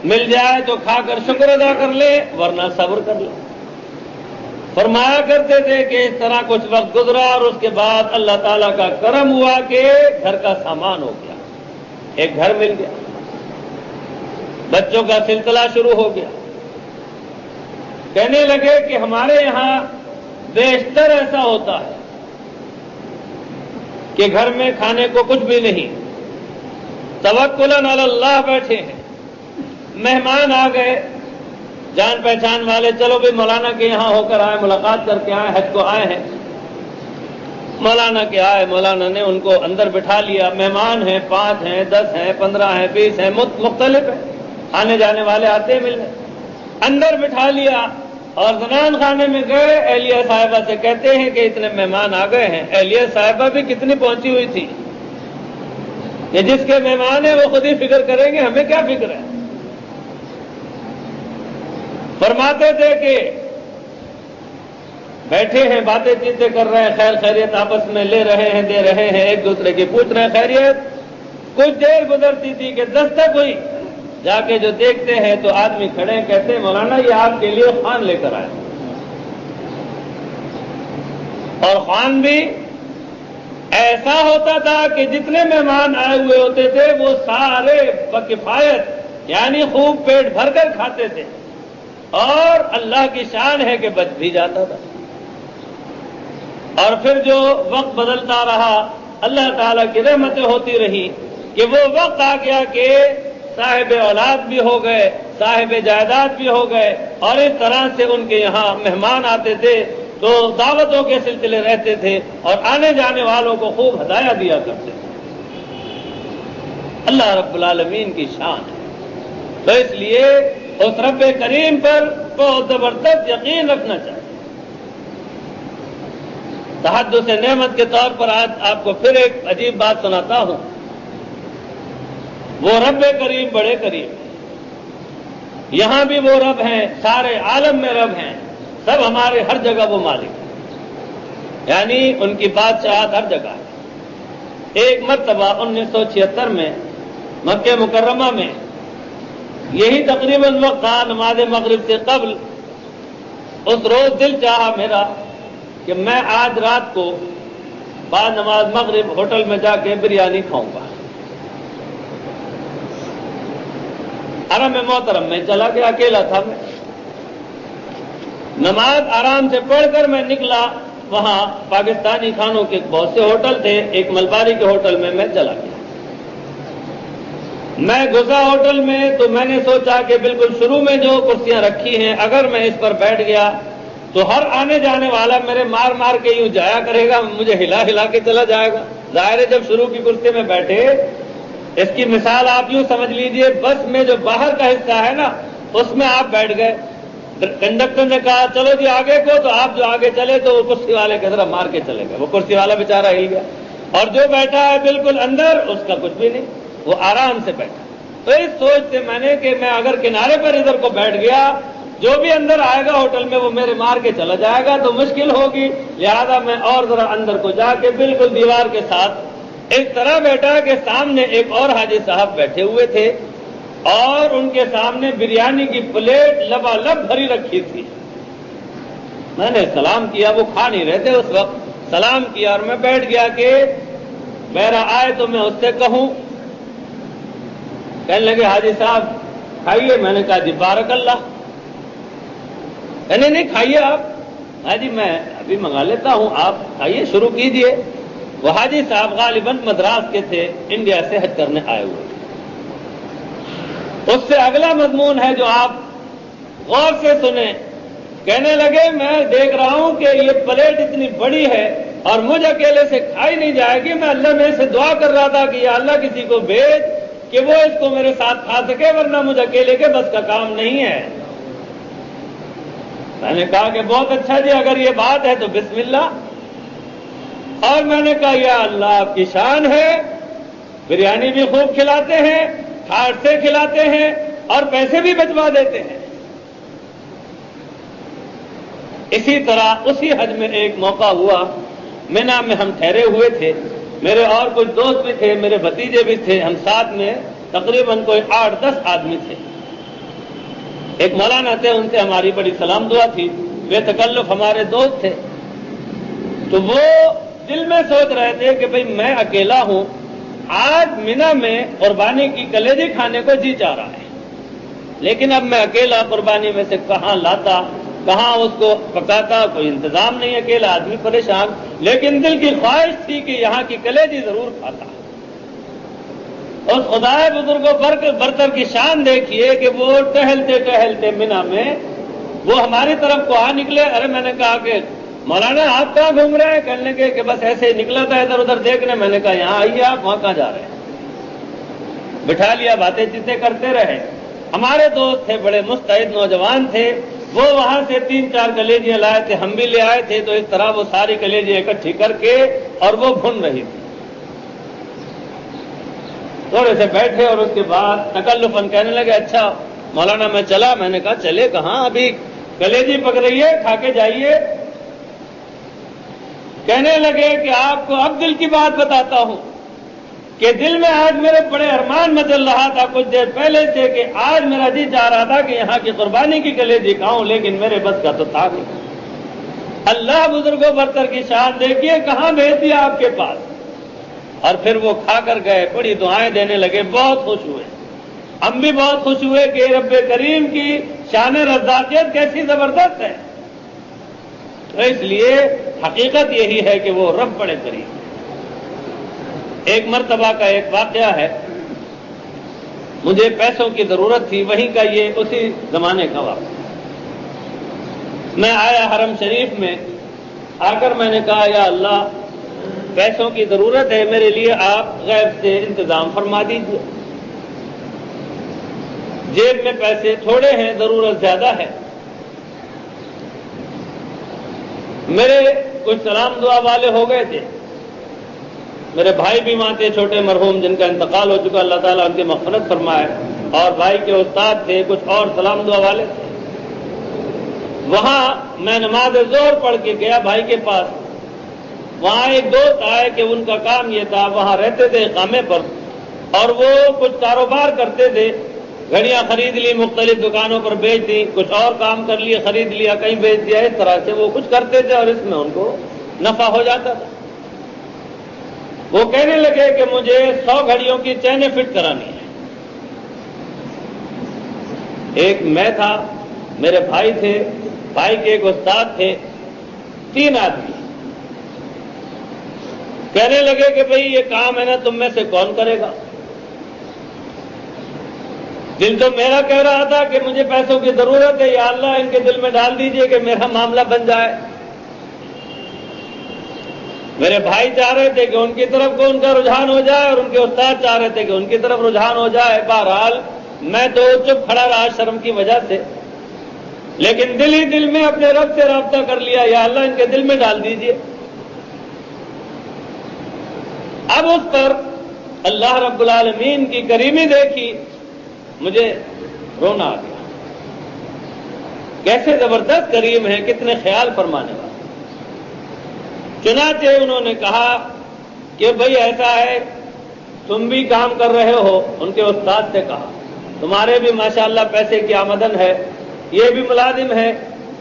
Speaker 1: مل جائے تو کھا کر شکر ادا کر لے ورنہ صبر کر لے۔ فرمایا کرتے تھے کہ اس طرح کچھ وقت گزرا اور اس کے بعد اللہ تعالیٰ کا کرم ہوا کہ گھر کا سامان ہو گیا، ایک گھر مل گیا، بچوں کا سلسلہ شروع ہو گیا۔ کہنے لگے کہ ہمارے یہاں بیشتر ایسا ہوتا ہے کہ گھر میں کھانے کو کچھ بھی نہیں، توکلاً علی اللہ بیٹھے ہیں، مہمان آ گئے جان پہچان والے، چلو بھی مولانا کے یہاں ہو کر آئے، ملاقات کر کے آئے، حج کو آئے ہیں، مولانا کے آئے، مولانا نے ان کو اندر بٹھا لیا، مہمان ہیں، 5 ہیں، 10 ہیں، 15 ہیں، 20 ہیں، مختلف ہیں، آنے جانے والے آتے ہیں ملنے، اندر بٹھا لیا اور زنان خانے میں گئے، اہلیہ صاحبہ سے کہتے ہیں کہ اتنے مہمان آ گئے ہیں۔ اہلیہ صاحبہ بھی کتنی پہنچی ہوئی تھی کہ جس کے مہمان ہیں وہ خود ہی فکر کریں گے، ہمیں کیا فکر ہے۔ فرماتے تھے کہ بیٹھے ہیں، باتیں چیتیں کر رہے ہیں، خیر خیریت آپس میں لے رہے ہیں، دے رہے ہیں، ایک دوسرے کی پوچھ رہے ہیں خیریت۔ کچھ دیر گزرتی تھی کہ دستک ہوئی، جا کے جو دیکھتے ہیں تو آدمی کھڑے ہیں، کہتے ہیں مولانا یہ آپ کے لیے خوان لے کر آئے، اور خوان بھی ایسا ہوتا تھا کہ جتنے مہمان آئے ہوئے ہوتے تھے وہ سارے بکفایت یعنی خوب پیٹ بھر کر کھاتے تھے، اور اللہ کی شان ہے کہ بچ بھی جاتا تھا۔ اور پھر جو وقت بدلتا رہا، اللہ تعالیٰ کی رحمتیں ہوتی رہی کہ وہ وقت آ گیا کہ صاحب اولاد بھی ہو گئے، صاحب جائیداد بھی ہو گئے، اور اس طرح سے ان کے یہاں مہمان آتے تھے تو دعوتوں کے سلسلے رہتے تھے اور آنے جانے والوں کو خوب ہدایہ دیا کرتے تھے۔ اللہ رب العالمین کی شان ہے، تو اس لیے اس رب کریم پر بہت زبردست یقین رکھنا چاہیے۔ تحدث نعمت کے طور پر آج آپ کو پھر ایک عجیب بات سناتا ہوں۔ وہ رب کریم بڑے کریم ہیں، یہاں بھی وہ رب ہیں، سارے عالم میں رب ہیں، سب ہمارے ہر جگہ وہ مالک ہیں، یعنی ان کی بادشاہت ہر جگہ ہے۔ ایک مرتبہ 1976 میں مکہ مکرمہ میں یہی تقریباً وقت تھا نماز مغرب سے قبل، اس روز دل چاہا میرا کہ میں آج رات کو بعد نماز مغرب ہوٹل میں جا کے بریانی کھاؤں گا۔ حرم محترم میں چلا گیا، اکیلا تھا میں، نماز آرام سے پڑھ کر میں نکلا، وہاں پاکستانی کھانوں کے بہت سے ہوٹل تھے، ایک ملباری کے ہوٹل میں چلا گیا۔ میں گھسا ہوٹل میں تو میں نے سوچا کہ بالکل شروع میں جو کرسیاں رکھی ہیں اگر میں اس پر بیٹھ گیا تو ہر آنے جانے والا میرے مار مار کے یوں جایا کرے گا، مجھے ہلا ہلا کے چلا جائے گا۔ ظاہر ہے جب شروع کی کرسی میں بیٹھے، اس کی مثال آپ یوں سمجھ لیجئے، بس میں جو باہر کا حصہ ہے نا اس میں آپ بیٹھ گئے، کنڈکٹر نے کہا چلو جی آگے کو، تو آپ جو آگے چلے تو وہ کرسی والے کی طرح مار کے چلے گئے، وہ کرسی والا بیچارہ ہل گیا، اور جو بیٹھا ہے بالکل اندر اس کا کچھ بھی نہیں، وہ آرام سے بیٹھا۔ تو اس سوچ سے میں نے کہ میں اگر کنارے پر ادھر کو بیٹھ گیا، جو بھی اندر آئے گا ہوٹل میں وہ میرے مار کے چلا جائے گا تو مشکل ہوگی، لہذا میں اور ذرا اندر کو جا کے بالکل دیوار کے ساتھ اس طرح بیٹھا کہ سامنے ایک اور حاجی صاحب بیٹھے ہوئے تھے اور ان کے سامنے بریانی کی پلیٹ لبالب بھری رکھی تھی۔ میں نے سلام کیا، وہ کھا نہیں رہے تھے اس وقت، سلام کیا اور میں بیٹھ گیا کہ میرا آئے تو میں اس سے کہوں۔ کہنے لگے حاجی صاحب کھائیے، میں نے کہا جی بارک اللہ، کہنے نہیں کھائیے آپ، ہاں جی میں ابھی منگا لیتا ہوں، آپ کھائیے شروع کیجئے۔ وہ حاجی صاحب غالباً مدراس کے تھے، انڈیا سے حج کرنے آئے ہوئے تھے۔ اس سے اگلا مضمون ہے جو آپ غور سے سنیں۔ کہنے لگے میں دیکھ رہا ہوں کہ یہ پلیٹ اتنی بڑی ہے اور مجھ اکیلے سے کھائی نہیں جائے گی، میں اللہ میں سے دعا کر رہا تھا کہ یا اللہ کسی کو بھیج کہ وہ اس کو میرے ساتھ کھا سکے، ورنہ مجھ اکیلے کے بس کا کام نہیں ہے۔ میں نے کہا کہ بہت اچھا جی، اگر یہ بات ہے تو بسم اللہ۔ اور میں نے کہا یا اللہ آپ کی شان ہے، بریانی بھی خوب کھلاتے ہیں، ٹھاٹ سے کھلاتے ہیں اور پیسے بھی بچوا دیتے ہیں۔ اسی طرح اسی حج میں ایک موقع ہوا، مینا میں ہم ٹھہرے ہوئے تھے، میرے اور کچھ دوست بھی تھے، میرے بھتیجے بھی تھے، ہم ساتھ میں تقریباً کوئی 8-10 آدمی تھے۔ ایک مولانا تھے، ان سے ہماری بڑی سلام دعا تھی، بے تکلف ہمارے دوست تھے۔ تو وہ دل میں سوچ رہے تھے کہ بھئی میں اکیلا ہوں، آج مینا میں قربانی کی کلیجی کھانے کو جی چاہ رہا ہے، لیکن اب میں اکیلا قربانی میں سے کہاں لاتا، کہاں اس کو پکاتا، کوئی انتظام نہیں، اکیلا آدمی پریشان، لیکن دل کی خواہش تھی کہ یہاں کی کلیجی ضرور کھاتا۔ اس خدائے بزرگوں برتر کی شان دیکھیے کہ وہ ٹہلتے ٹہلتے مینا میں وہ ہماری طرف کو آ نکلے۔ ارے میں نے کہا کہ مولانا آپ کہاں گھوم رہے ہیں؟ کہنے لگے کہ بس ایسے ہی نکلا تھا ادھر ادھر دیکھنے۔ میں نے کہا یہاں آئیے آپ، وہاں کہاں جا رہے ہیں؟ بٹھا لیا، باتیں چیتیں کرتے رہے۔ ہمارے دوست تھے، بڑے مستعد نوجوان تھے، وہ وہاں سے 3-4 کلیجیاں لائے تھے، ہم بھی لے آئے تھے، تو اس طرح وہ ساری کلیجیاں اکٹھی کر کے اور وہ بھن رہی تھی۔ تھوڑے سے بیٹھے اور اس کے بعد تکلفاً کہنے لگے اچھا مولانا میں چلا۔ میں نے کہا چلے کہاں، ابھی کلیجی پک رہی ہے، کھا کے جائیے۔ کہنے لگے کہ آپ کو اب دل کی بات بتاتا ہوں کہ دل میں آج میرے بڑے ارمان مچل رہا تھا کچھ دیر پہلے سے کہ آج میرا جی چاہ رہا تھا کہ یہاں کی قربانی کی کلیجی کھاؤں، لیکن میرے بس کا تو تھا نہیں۔ اللہ بزرگوں برتر کی شان دیکھیے، کہاں بھیج دیا آپ کے پاس۔ اور پھر وہ کھا کر گئے، بڑی دعائیں دینے لگے، بہت خوش ہوئے، ہم بھی بہت خوش ہوئے کہ رب کریم کی شان رزاقیت کیسی زبردست ہے۔ تو اس لیے حقیقت یہی ہے کہ وہ رب بڑے کریم ہے۔ ایک مرتبہ کا ایک واقعہ ہے، مجھے پیسوں کی ضرورت تھی، وہیں کا یہ اسی زمانے کا واقعہ۔ میں آیا حرم شریف میں، آ کر میں نے کہا یا اللہ پیسوں کی ضرورت ہے، میرے لیے آپ غیب سے انتظام فرما دیجیے، جیب میں پیسے تھوڑے ہیں، ضرورت زیادہ ہے۔ میرے کچھ سلام دعا والے ہو گئے تھے، میرے بھائی بھی وہاں تھے چھوٹے مرحوم جن کا انتقال ہو چکا، اللہ تعالیٰ ان کی مغفرت فرمائے، اور بھائی کے استاد تھے، کچھ اور سلام دعا والے تھے۔ وہاں میں نماز ظہر پڑھ کے گیا بھائی کے پاس، وہاں ایک دوست آئے کہ ان کا کام یہ تھا، وہاں رہتے تھے اقامے پر، اور وہ کچھ کاروبار کرتے تھے، گھڑیاں خرید لی، مختلف دکانوں پر بیچ دی، کچھ اور کام کر لیے، خرید لیا، کہیں بیچ دیا، اس طرح سے وہ کچھ کرتے تھے اور اس میں ان کو نفع ہو جاتا تھا۔ وہ کہنے لگے کہ مجھے 100 گھڑیوں کی چینیں فٹ کرانی ہے۔ ایک میں تھا، میرے بھائی تھے، بھائی کے ایک استاد تھے، 3 آدمی کہنے لگے کہ بھئی یہ کام ہے نا، تم میں سے کون کرے گا؟ دل تو میرا کہہ رہا تھا کہ مجھے پیسوں کی ضرورت ہے، یا اللہ ان کے دل میں ڈال دیجئے کہ میرا معاملہ بن جائے۔ میرے بھائی چاہ رہے تھے کہ ان کی طرف کو ان کا رجحان ہو جائے، اور ان کے استاد چاہ رہے تھے کہ ان کی طرف رجحان ہو جائے۔ بہرحال میں تو چپ کھڑا رہا شرم کی وجہ سے، لیکن دل ہی دل میں اپنے رب سے رابطہ کر لیا، یا اللہ ان کے دل میں ڈال دیجئے۔ اب اس پر اللہ رب العالمین کی کریمی دیکھی، مجھے رونا آ گیا۔ کیسے زبردست کریم ہے، کتنے خیال فرمانے والے۔ چنانچہ انہوں نے کہا کہ بھئی ایسا ہے، تم بھی کام کر رہے ہو، ان کے استاد سے کہا، تمہارے بھی ماشاءاللہ پیسے کی آمدن ہے، یہ بھی ملازم ہے،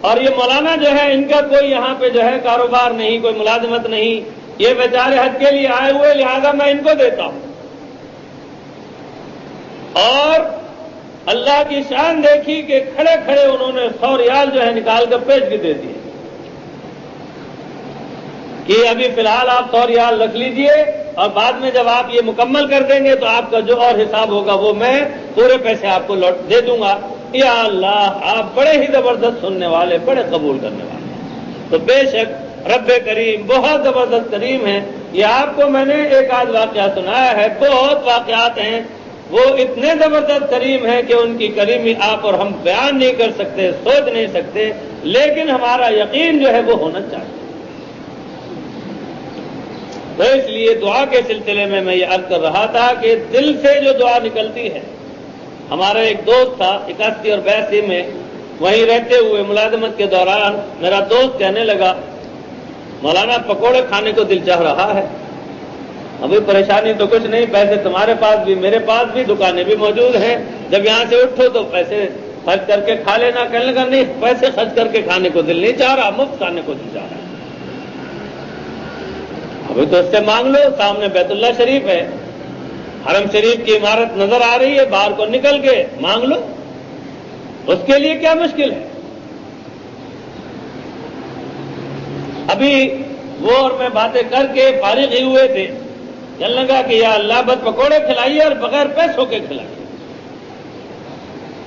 Speaker 1: اور یہ مولانا جو ہے ان کا کوئی یہاں پہ جو ہے کاروبار نہیں، کوئی ملازمت نہیں، یہ بیچارے حج کے لیے آئے ہوئے، لہذا میں ان کو دیتا ہوں۔ اور اللہ کی شان دیکھی کہ کھڑے کھڑے انہوں نے 100 ریال جو ہے نکال کر پیش بھی دے دیے کہ ابھی فی الحال آپ 100 ریال رکھ لیجئے، اور بعد میں جب آپ یہ مکمل کر دیں گے تو آپ کا جو اور حساب ہوگا وہ میں پورے پیسے آپ کو لوٹ دے دوں گا۔ یا اللہ، آپ بڑے ہی زبردست سننے والے، بڑے قبول کرنے والے۔ تو بے شک رب کریم بہت زبردست کریم ہے۔ یہ آپ کو میں نے ایک آدھ واقعہ سنایا ہے، بہت واقعات ہیں، وہ اتنے زبردست کریم ہیں کہ ان کی کریمی آپ اور ہم بیان نہیں کر سکتے، سوچ نہیں سکتے، لیکن ہمارا یقین جو ہے وہ ہونا چاہیے۔ تو اس لیے دعا کے سلسلے میں یہ عرض کر رہا تھا کہ دل سے جو دعا نکلتی ہے۔ ہمارا ایک دوست تھا 81 اور 82 میں، وہیں رہتے ہوئے ملازمت کے دوران میرا دوست کہنے لگا، مولانا پکوڑے کھانے کو دل چاہ رہا ہے، ابھی پریشانی تو کچھ نہیں، پیسے تمہارے پاس بھی میرے پاس بھی، دکانیں بھی موجود ہیں، جب یہاں سے اٹھو تو پیسے خرچ کر کے کھا لینا۔ کہنے لگا نہیں، پیسے خرچ کر کے کھانے کو دل نہیں چاہ رہا، مفت کھانے کو دل چاہ رہا ہے۔ ابھی تو اس سے مانگ لو، سامنے بیت اللہ شریف ہے، حرم شریف کی عمارت نظر آ رہی ہے، باہر کو نکل کے مانگ لو، اس کے لیے کیا مشکل ہے۔ ابھی وہ اور میں باتیں کر کے فارغ ہی ہوئے تھے، چلنے لگا کہ یا اللہ بس پکوڑے کھلائیے اور بغیر پیسوں کے کھلائیے۔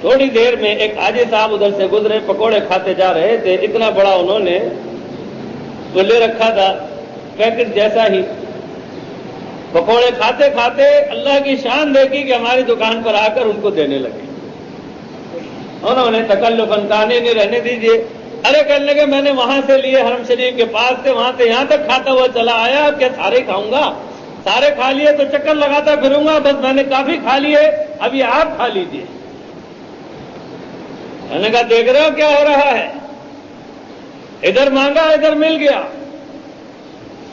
Speaker 1: تھوڑی دیر میں ایک حاجی صاحب ادھر سے گزرے، پکوڑے کھاتے جا رہے تھے، اتنا بڑا انہوں نے وہ لے رکھا تھا، پیکٹ جیسا ہی۔ پکوڑے کھاتے کھاتے اللہ کی شان دیکھی کہ ہماری دکان پر آ کر ان کو دینے لگے۔ انہوں نے تکلفاً کہا نہیں رہنے دیجیے۔ ارے کہنے لگے میں نے وہاں سے لیے، حرم شریف کے پاس سے، وہاں سے یہاں تک کھاتا ہوا چلا آیا، اب کیا سارے کھاؤں گا؟ سارے کھا لیے تو چکر لگاتا پھروں گا، بس میں نے کافی کھا لیے، اب یہ آپ کھا لیجیے۔ میں نے کہا دیکھ رہے ہو کیا ہو رہا ہے، ادھر مانگا ادھر مل گیا۔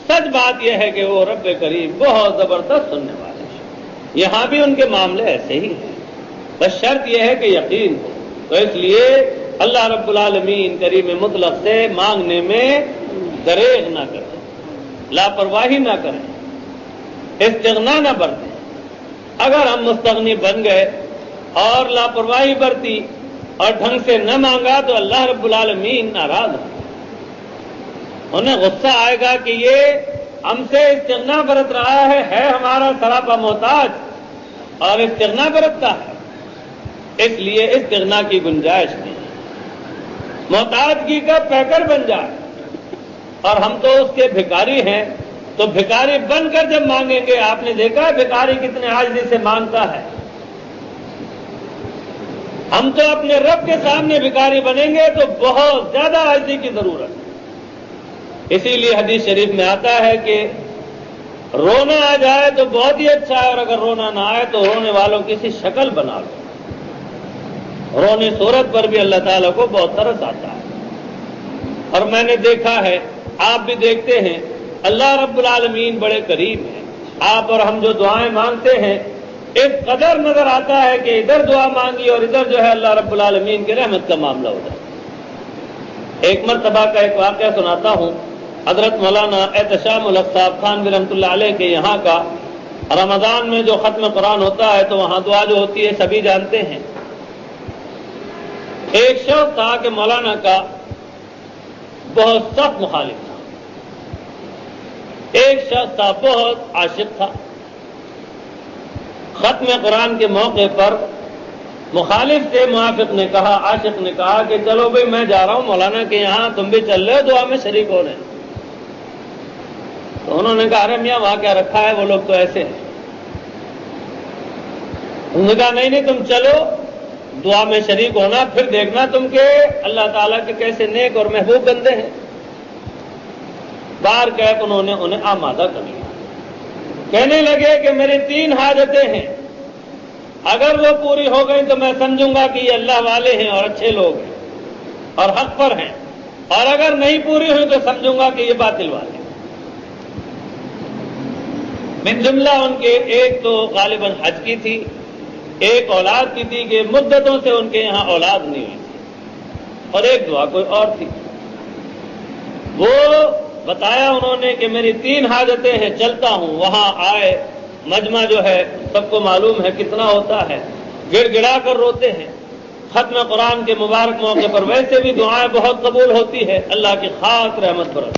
Speaker 1: سچ بات یہ ہے کہ وہ رب کریم بہت زبردست سننے والے ہیں، یہاں بھی ان کے معاملے ایسے ہی ہیں، بس شرط یہ ہے کہ یقین ہو۔ تو اس لیے اللہ رب العالمین کریم مطلق سے مانگنے میں دریغ نہ کریں، لاپرواہی نہ کریں، استغنا نہ برتیں۔ اگر ہم مستغنی بن گئے اور لاپرواہی برتی اور ڈھنگ سے نہ مانگا تو اللہ رب العالمین ناراض ہو، انہیں غصہ آئے گا کہ یہ ہم سے استغنا برت رہا ہے ہمارا سراپا محتاج اور استغنا برتتا ہے، اس لیے استغنا کی گنجائش نہیں۔ محتاجگی کا پیکر بن جائے، اور ہم تو اس کے بھکاری ہیں، تو بھکاری بن کر جب مانگیں گے، آپ نے دیکھا ہے بھکاری کتنے عاجزی سے مانگتا ہے، ہم تو اپنے رب کے سامنے بھکاری بنیں گے تو بہت زیادہ عاجزی کی ضرورت ہے۔ اسی لیے حدیث شریف میں آتا ہے کہ رونا آ جائے تو بہت ہی اچھا ہے، اور اگر رونا نہ آئے تو رونے والوں کی سی شکل بنا لو۔ رونی صورت پر بھی اللہ تعالیٰ کو بہت ترس آتا ہے، اور میں نے دیکھا ہے، آپ بھی دیکھتے ہیں، اللہ رب العالمین بڑے قریب ہیں۔ آپ اور ہم جو دعائیں مانگتے ہیں، اس قدر نظر آتا ہے کہ ادھر دعا مانگی اور ادھر جو ہے اللہ رب العالمین کی رحمت کا معاملہ ہو جاتا ہے۔ ایک مرتبہ کا ایک واقعہ سناتا ہوں، حضرت مولانا احتشام الحق صاحب خانوی رحمۃ اللہ علیہ کے یہاں کا رمضان میں جو ختم قرآن ہوتا ہے تو وہاں دعا جو ہوتی ہے سبھی جانتے ہیں۔ ایک شخص تھا کہ مولانا کا بہت سخت مخالف تھا، ایک شخص تھا بہت عاشق تھا۔ ختم قرآن کے موقع پر مخالف سے موافق نے کہا، عاشق نے کہا کہ چلو بھائی میں جا رہا ہوں مولانا کے یہاں، تم بھی چل رہے ہو، دعا میں شریک ہو رہے ہیں۔ تو انہوں نے کہا ارے میاں وہاں کیا رکھا ہے، وہ لوگ تو ایسے ہیں۔ انہوں نے کہا نہیں تم چلو، دعا میں شریک ہونا، پھر دیکھنا تم کہ اللہ تعالیٰ کے کیسے نیک اور محبوب بندے ہیں۔ بار کہہ انہوں نے انہیں آمادہ کر لیا، کہنے لگے کہ میری 3 حاجتیں ہیں، اگر وہ پوری ہو گئی تو میں سمجھوں گا کہ یہ اللہ والے ہیں اور اچھے لوگ ہیں اور حق پر ہیں، اور اگر نہیں پوری ہوئی تو سمجھوں گا کہ یہ باطل والے ہیں۔ من جملہ ان کے ایک تو غالباً حج کی تھی، ایک اولاد کی تھی کہ مدتوں سے ان کے یہاں اولاد نہیں ہوئی تھی، اور ایک دعا کوئی اور تھی۔ وہ بتایا انہوں نے کہ میری 3 حاجتیں ہیں، چلتا ہوں۔ وہاں آئے، مجمع جو ہے سب کو معلوم ہے کتنا ہوتا ہے، گڑ گڑا کر روتے ہیں۔ ختم قرآن کے مبارک موقع پر ویسے بھی دعائیں بہت قبول ہوتی ہے، اللہ کی خاص رحمت برس۔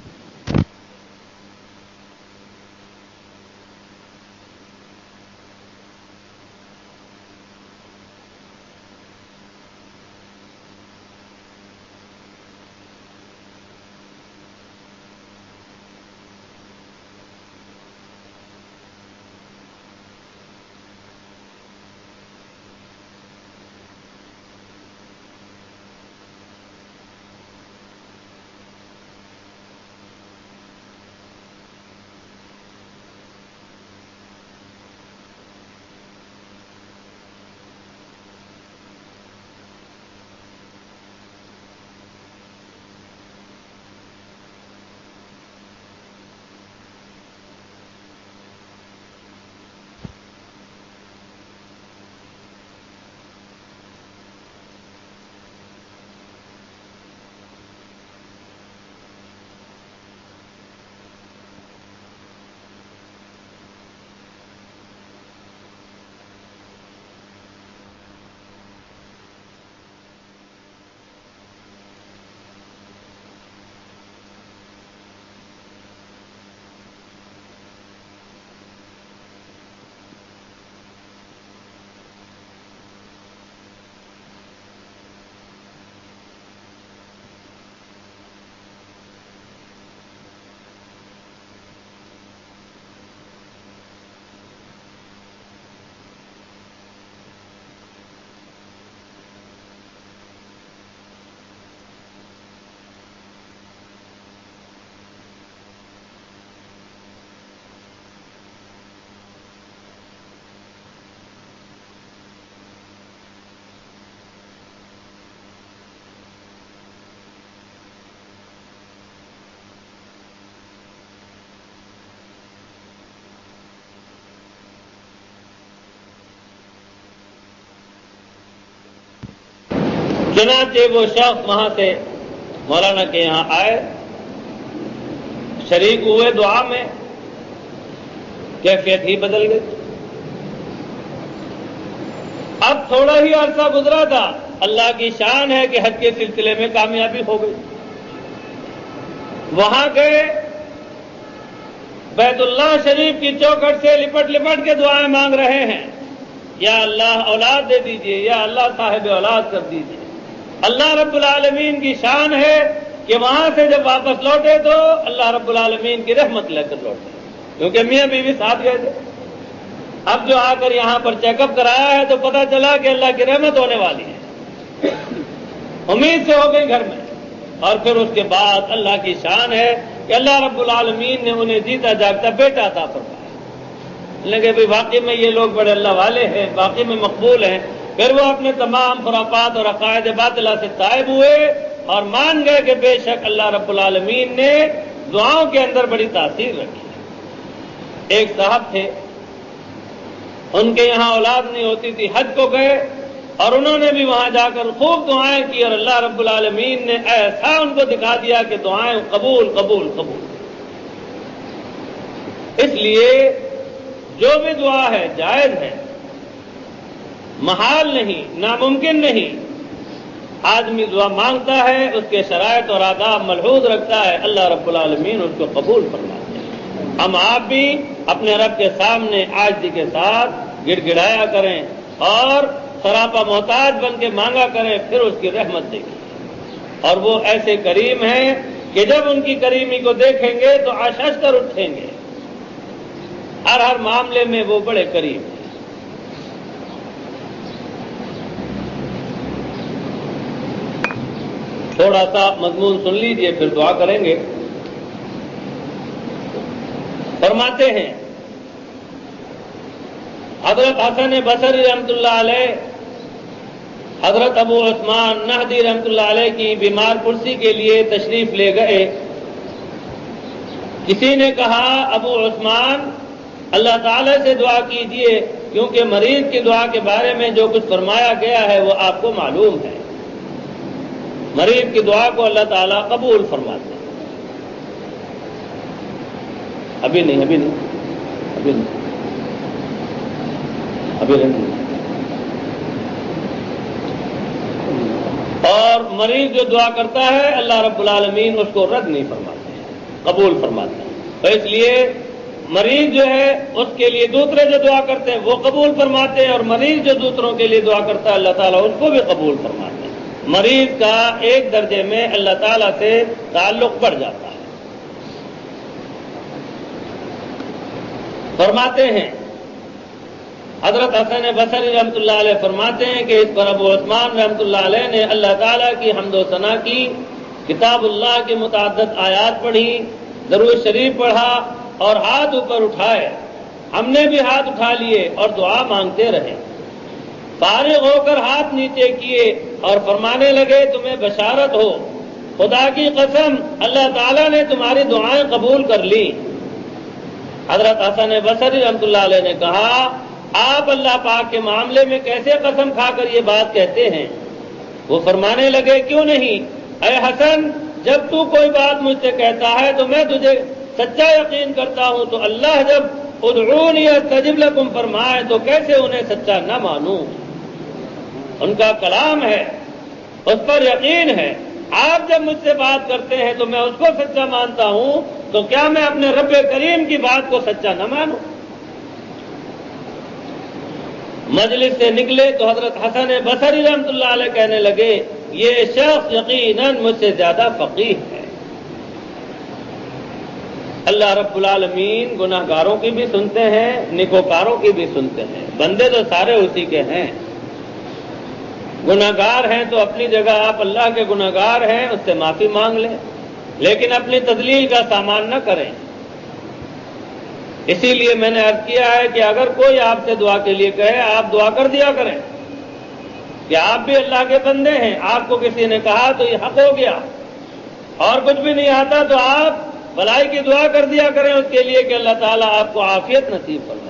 Speaker 1: چنانچہ وہ شخص وہاں سے مولانا کے یہاں آئے، شریک ہوئے دعا میں، کیفیت ہی بدل گئی۔ اب تھوڑا ہی عرصہ گزرا تھا، اللہ کی شان ہے کہ حج کے سلسلے میں کامیابی ہو گئی۔ وہاں گئے، بیت اللہ شریف کی چوکھٹ سے لپٹ لپٹ کے دعائیں مانگ رہے ہیں، یا اللہ اولاد دے دیجئے، یا اللہ صاحب اولاد کر دیجئے۔ اللہ رب العالمین کی شان ہے کہ وہاں سے جب واپس لوٹے تو اللہ رب العالمین کی رحمت لے کر لوٹے، کیونکہ میاں بیوی ساتھ گئے تھے۔ اب جو آ کر یہاں پر چیک اپ کرایا ہے تو پتہ چلا کہ اللہ کی رحمت ہونے والی ہے، امید سے ہو گئی گھر میں۔ اور پھر اس کے بعد اللہ کی شان ہے کہ اللہ رب العالمین نے انہیں جیتا جاگتا بیٹا عطا فرمایا۔ لگے بھائی واقعی میں یہ لوگ بڑے اللہ والے ہیں، واقعی میں مقبول ہیں، پھر وہ اپنے تمام خرافات اور عقائد باطلہ سے تائب ہوئے اور مان گئے کہ بے شک اللہ رب العالمین نے دعاؤں کے اندر بڑی تاثیر رکھی۔ ایک صاحب تھے، ان کے یہاں اولاد نہیں ہوتی تھی، حج کو گئے اور انہوں نے بھی وہاں جا کر خوب دعائیں کی اور اللہ رب العالمین نے ایسا ان کو دکھا دیا کہ دعائیں قبول قبول قبول۔ اس لیے جو بھی دعا ہے جائز ہے، محال نہیں، ناممکن نہیں۔ آدمی دعا مانگتا ہے، اس کے شرائط اور آداب ملحوظ رکھتا ہے، اللہ رب العالمین اس کو قبول فرماتے ہیں۔ ہم آپ بھی اپنے رب کے سامنے عاجزی کے ساتھ گڑ گڑایا کریں اور سراپا محتاج بن کے مانگا کریں، پھر اس کی رحمت دیکھیں۔ اور وہ ایسے کریم ہیں کہ جب ان کی کریمی کو دیکھیں گے تو آشش کر اٹھیں گے۔ ہر معاملے میں وہ بڑے کریم ہیں۔ تھوڑا سا مضمون سن لیجئے پھر دعا کریں گے۔ فرماتے ہیں حضرت حسن بصری رحمۃ اللہ علیہ حضرت ابو عثمان نہدی رحمۃ اللہ علیہ کی بیمار پرسی کے لیے تشریف لے گئے۔ کسی نے کہا ابو عثمان اللہ تعالی سے دعا کیجئے، کیونکہ مریض کی دعا کے بارے میں جو کچھ فرمایا گیا ہے وہ آپ کو معلوم ہے۔ مریض کی دعا کو اللہ تعالیٰ قبول فرماتے ہیں۔ ابھی نہیں اور مریض جو دعا کرتا ہے اللہ رب العالمین اس کو رد نہیں فرماتے ہیں، قبول فرماتے ہیں۔ تو اس لیے مریض جو ہے اس کے لیے دوسرے جو دعا کرتے ہیں وہ قبول فرماتے ہیں، اور مریض جو دوسروں کے لیے دعا کرتا ہے اللہ تعالیٰ اس کو بھی قبول فرماتے ہیں۔ مریض کا ایک درجے میں اللہ تعالیٰ سے تعلق بڑھ جاتا ہے۔ فرماتے ہیں حضرت حسن بصری رحمۃ اللہ علیہ فرماتے ہیں کہ اس پر ابو عثمان رحمۃ اللہ علیہ نے اللہ تعالیٰ کی حمد و ثنا کی، کتاب اللہ کی متعدد آیات پڑھی، درود شریف پڑھا اور ہاتھ اوپر اٹھائے۔ ہم نے بھی ہاتھ اٹھا لیے اور دعا مانگتے رہے۔ فارغ ہو کر ہاتھ نیچے کیے اور فرمانے لگے تمہیں بشارت ہو، خدا کی قسم اللہ تعالیٰ نے تمہاری دعائیں قبول کر لی۔ حضرت حسن بصری رحمۃ اللہ علیہ نے کہا آپ اللہ پاک کے معاملے میں کیسے قسم کھا کر یہ بات کہتے ہیں؟ وہ فرمانے لگے کیوں نہیں اے حسن، جب تو کوئی بات مجھ سے کہتا ہے تو میں تجھے سچا یقین کرتا ہوں، تو اللہ جب ادعونی استجب لکم فرمائے تو کیسے انہیں سچا نہ مانوں؟ ان کا کلام ہے، اس پر یقین ہے۔ آپ جب مجھ سے بات کرتے ہیں تو میں اس کو سچا مانتا ہوں، تو کیا میں اپنے رب کریم کی بات کو سچا نہ مانوں؟ مجلس سے نکلے تو حضرت حسن بصری رحمۃ اللہ علیہ کہنے لگے یہ شخص یقیناً مجھ سے زیادہ فقیہ ہے۔ اللہ رب العالمین گناہ گاروں کی بھی سنتے ہیں، نیکوکاروں کی بھی سنتے ہیں۔ بندے تو سارے اسی کے ہیں۔ گناہ گار ہیں تو اپنی جگہ آپ اللہ کے گناہ گار ہیں، اس سے معافی مانگ لیں، لیکن اپنی تضلیل کا سامان نہ کریں۔ اسی لیے میں نے عرض کیا ہے کہ اگر کوئی آپ سے دعا کے لیے کہے آپ دعا کر دیا کریں کہ آپ بھی اللہ کے بندے ہیں۔ آپ کو کسی نے کہا تو یہ حق ہو گیا، اور کچھ بھی نہیں آتا تو آپ بھلائی کی دعا کر دیا کریں اس کے لیے کہ اللہ تعالیٰ آپ کو عافیت نصیب فرمائے۔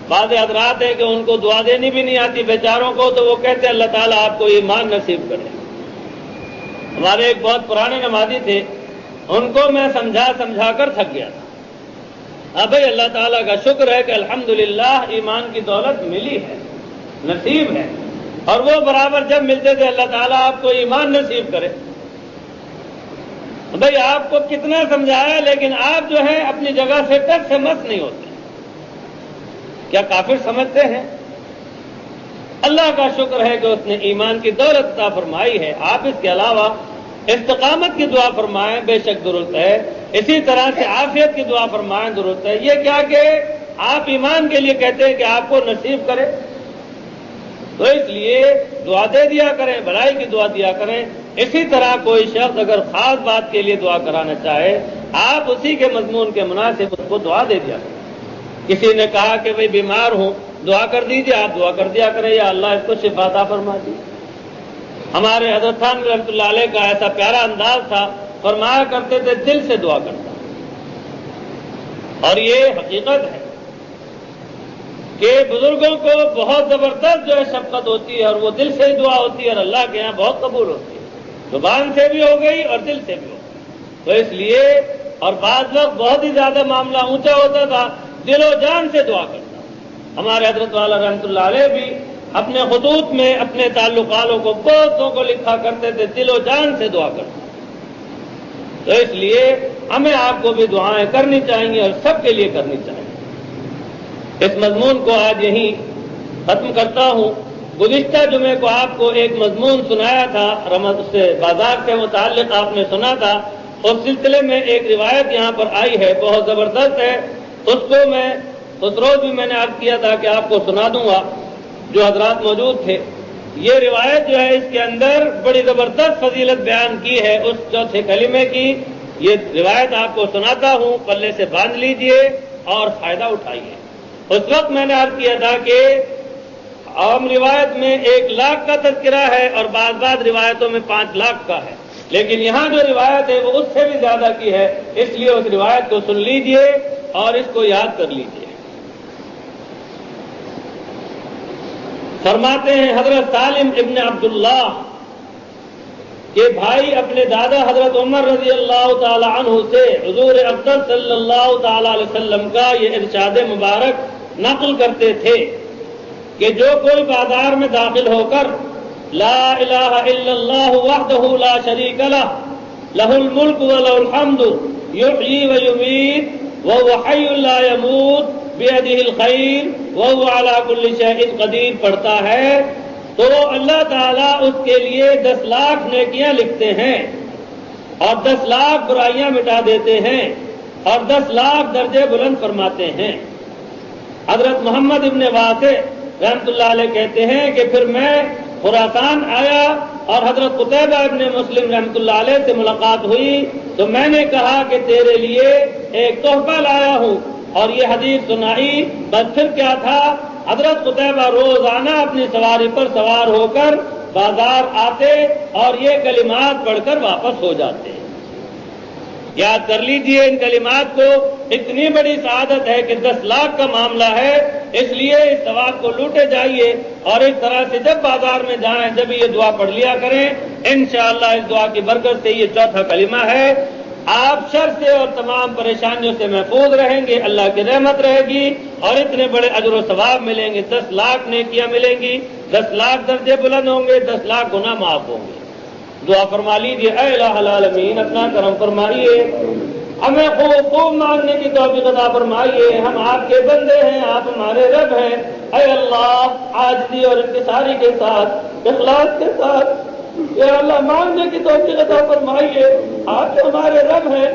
Speaker 1: بعض حضرات ہیں کہ ان کو دعا دینی بھی نہیں آتی بیچاروں کو، تو وہ کہتے ہیں اللہ تعالیٰ آپ کو ایمان نصیب کرے۔ ہمارے ایک بہت پرانے نمازی تھے، ان کو میں سمجھا کر تھک گیا تھا۔ اب بھائی اللہ تعالیٰ کا شکر ہے کہ الحمدللہ ایمان کی دولت ملی ہے، نصیب ہے، اور وہ برابر جب ملتے تھے اللہ تعالیٰ آپ کو ایمان نصیب کرے۔ بھائی آپ کو کتنا سمجھایا لیکن آپ جو ہے اپنی جگہ سے ٹس سے مس نہیں ہوتے۔ کیا کافر سمجھتے ہیں؟ اللہ کا شکر ہے کہ اس نے ایمان کی دولت عطا فرمائی ہے۔ آپ اس کے علاوہ استقامت کی دعا فرمائیں، بے شک درست ہے۔ اسی طرح سے عافیت کی دعا فرمائیں، درست ہے۔ یہ کیا کہ آپ ایمان کے لیے کہتے ہیں کہ آپ کو نصیب کرے، تو اس لیے دعا دے دیا کریں، بھلائی کی دعا دیا کریں۔ اسی طرح کوئی شخص اگر خاص بات کے لیے دعا کرانا چاہے، آپ اسی کے مضمون کے مناسب اس کو دعا دے دیا کریں۔ کسی نے کہا کہ بھئی بیمار ہوں دعا کر دیجیے، آپ دعا کر دیا کریں یا اللہ اس کو شفا عطا فرما دی۔ ہمارے حضرت خان رحمۃ اللہ علیہ کا ایسا پیارا انداز تھا، فرمایا کرتے تھے دل سے دعا کرتا، اور یہ حقیقت ہے کہ بزرگوں کو بہت زبردست جو ہے شفقت ہوتی ہے، اور وہ دل سے ہی دعا ہوتی ہے اور اللہ کے یہاں بہت قبول ہوتی ہے، زبان سے بھی ہو گئی اور دل سے بھی ہو گئی۔ تو اس لیے اور بعض وقت بہت ہی زیادہ معاملہ اونچا ہوتا تھا، دل و جان سے دعا کرتا۔ ہمارے حضرت والا رحمۃ اللہ علیہ بھی اپنے خطوط میں اپنے تعلقاتوں کو بہتوں کو لکھا کرتے تھے، دل و جان سے دعا کرتا۔ تو اس لیے ہمیں آپ کو بھی دعائیں کرنی چاہیے اور سب کے لیے کرنی چاہیے۔ اس مضمون کو آج یہیں ختم کرتا ہوں۔ گزشتہ جمعے کو آپ کو ایک مضمون سنایا تھا، رمضان سے بازار سے متعلق آپ نے سنا تھا، اس سلسلے میں ایک روایت یہاں پر آئی ہے، بہت زبردست ہے، اس کو میں اس روز بھی میں نے عرض کیا تھا کہ آپ کو سنا دوں گا جو حضرات موجود تھے۔ یہ روایت جو ہے اس کے اندر بڑی زبردست فضیلت بیان کی ہے اس چوتھے کلمے کی۔ یہ روایت آپ کو سناتا ہوں، پلے سے باندھ لیجئے اور فائدہ اٹھائیے۔ اس وقت میں نے عرض کیا تھا کہ عام روایت میں 1 لاکھ کا تذکرہ ہے اور بعض روایتوں میں 5 لاکھ کا ہے، لیکن یہاں جو روایت ہے وہ اس سے بھی زیادہ کی ہے، اس لیے اس روایت کو سن لیجئے اور اس کو یاد کر لیجئے۔ فرماتے ہیں حضرت سالم ابن عبداللہ کہ بھائی اپنے دادا حضرت عمر رضی اللہ تعالی عنہ سے حضور افضل صلی اللہ تعالی علیہ وسلم کا یہ ارشاد مبارک نقل کرتے تھے کہ جو کوئی بازار میں داخل ہو کر لا الہ الا اللہ وحدہ لا شریک لہ لہ الملک ولہ الحمد یحیی ویمیت وہو حی لا یموت بیدہ الخیر وہو علی کل شیء قدیر پڑھتا ہے تو اللہ تعالیٰ اس کے لیے 10 لاکھ نیکیاں لکھتے ہیں اور 10 لاکھ برائیاں مٹا دیتے ہیں اور 10 لاکھ درجے بلند فرماتے ہیں۔ حضرت محمد ابن واسع رحمۃ اللہ علیہ کہتے ہیں کہ پھر میں خراسان آیا اور حضرت قتیبہ ابن مسلم رحمۃ اللہ علیہ سے ملاقات ہوئی تو میں نے کہا کہ تیرے لیے ایک تحفہ لایا ہوں اور یہ حدیث سنائی۔ بس پھر کیا تھا، حضرت قتیبہ روزانہ اپنی سواری پر سوار ہو کر بازار آتے اور یہ کلمات پڑھ کر واپس ہو جاتے۔ یاد کر لیجئے ان کلمات کو، اتنی بڑی سعادت ہے کہ 10 لاکھ کا معاملہ ہے، اس لیے اس ثواب کو لوٹے جائیے اور اس طرح سے جب بازار میں جائیں جب یہ دعا پڑھ لیا کریں، انشاءاللہ اس دعا کی برکت سے یہ چوتھا کلمہ ہے، آپ شر سے اور تمام پریشانیوں سے محفوظ رہیں گے، اللہ کی رحمت رہے گی اور اتنے بڑے اجر و ثواب ملیں گے، 10 لاکھ نیکیاں ملیں گی، 10 لاکھ درجے بلند ہوں گے، 10 لاکھ گناہ معاف ہوں گے۔ دعا فرما لیجیے، اے الہ العالمین اپنا کرم فرمائیے، ہمیں خوب مانگنے کی توفیق عطا فرمائیے، ہم آپ کے بندے ہیں، آپ ہمارے رب ہیں، اے اللہ عاجزی اور انکساری کے ساتھ اخلاص کے ساتھ یا اللہ مانگنے کی توفیق عطا فرمائیے، آپ ہمارے رب ہیں،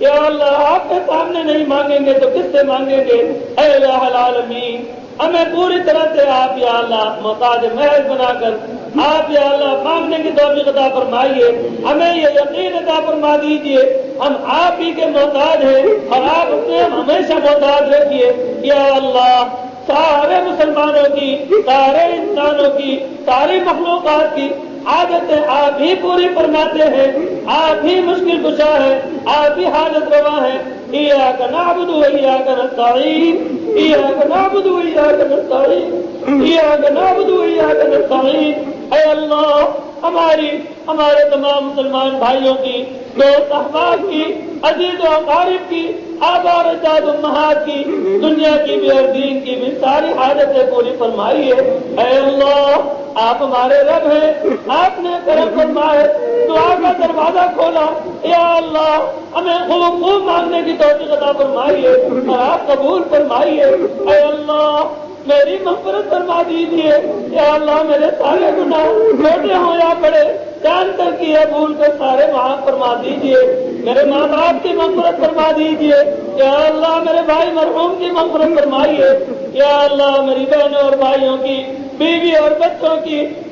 Speaker 1: یا اللہ آپ کے سامنے نہیں مانگیں گے تو کس سے مانگیں گے، اے الہ العالمین ہمیں پوری طرح سے آپ یا اللہ محتاج محض بنا کر آپ یا اللہ مانگنے کی توفیق عطا فرمائیے، ہمیں یہ یقین عطا فرما دیجیے ہم آپ ہی کے محتاج ہیں اور آپ اپنے ہمیشہ محتاج رکھیے، یا اللہ سارے مسلمانوں کی، سارے انسانوں کی، ساری مخلوقات کی حاجتیں آپ ہی پوری فرماتے ہیں، آپ ہی مشکل کشا ہے، آپ ہی حاجت روا ہے، ایاک نعبد و ایاک نستعین، ایاک نعبد و ایاک نستعین، ایاک نعبد و ایاک نستعین۔ اے اللہ ہمارے تمام مسلمان بھائیوں کی، دوست احباب کی، عزیز و اقارب کی، آبا اور اجداد امہات کی، دنیا کی بھی اور دین کی بھی ساری حاجتیں پوری فرمائیے۔ اے اللہ آپ ہمارے رب ہیں، آپ نے کرم فرمائے، دعا کا دروازہ کھولا، یا اللہ ہمیں خوب مانگنے کی توفیق عطا فرمائیے اور آپ قبول فرمائیے۔ اے اللہ میری مغفرت فرما دیجیے، یا اللہ میرے سارے گناہ چھوٹے ہوں یا بڑے جان کر کیے بھول کر سارے معاف فرما دیجیے، میرے ماں باپ کی مغفرت فرما دیجیے، یا اللہ میرے بھائی مرحوم کی مغفرت فرمائیے، یا اللہ میری بہنوں اور بھائیوں کی، بیوی اور بچوں کی،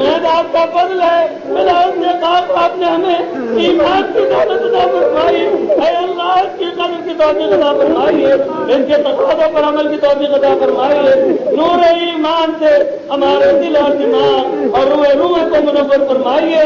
Speaker 1: میں آپ کا فضل ہے آپ نے ہمیں ایمان کی دولت عطا فرمائی، اے اللہ اس کی قدر کی توفیق عطا فرمائی ہے، ان کے تقاضوں پر عمل کی توفیق عطا فرمائی ہے، نور ایمان سے ہمارے دل اور دماغ اور روح کو منور فرمائیے،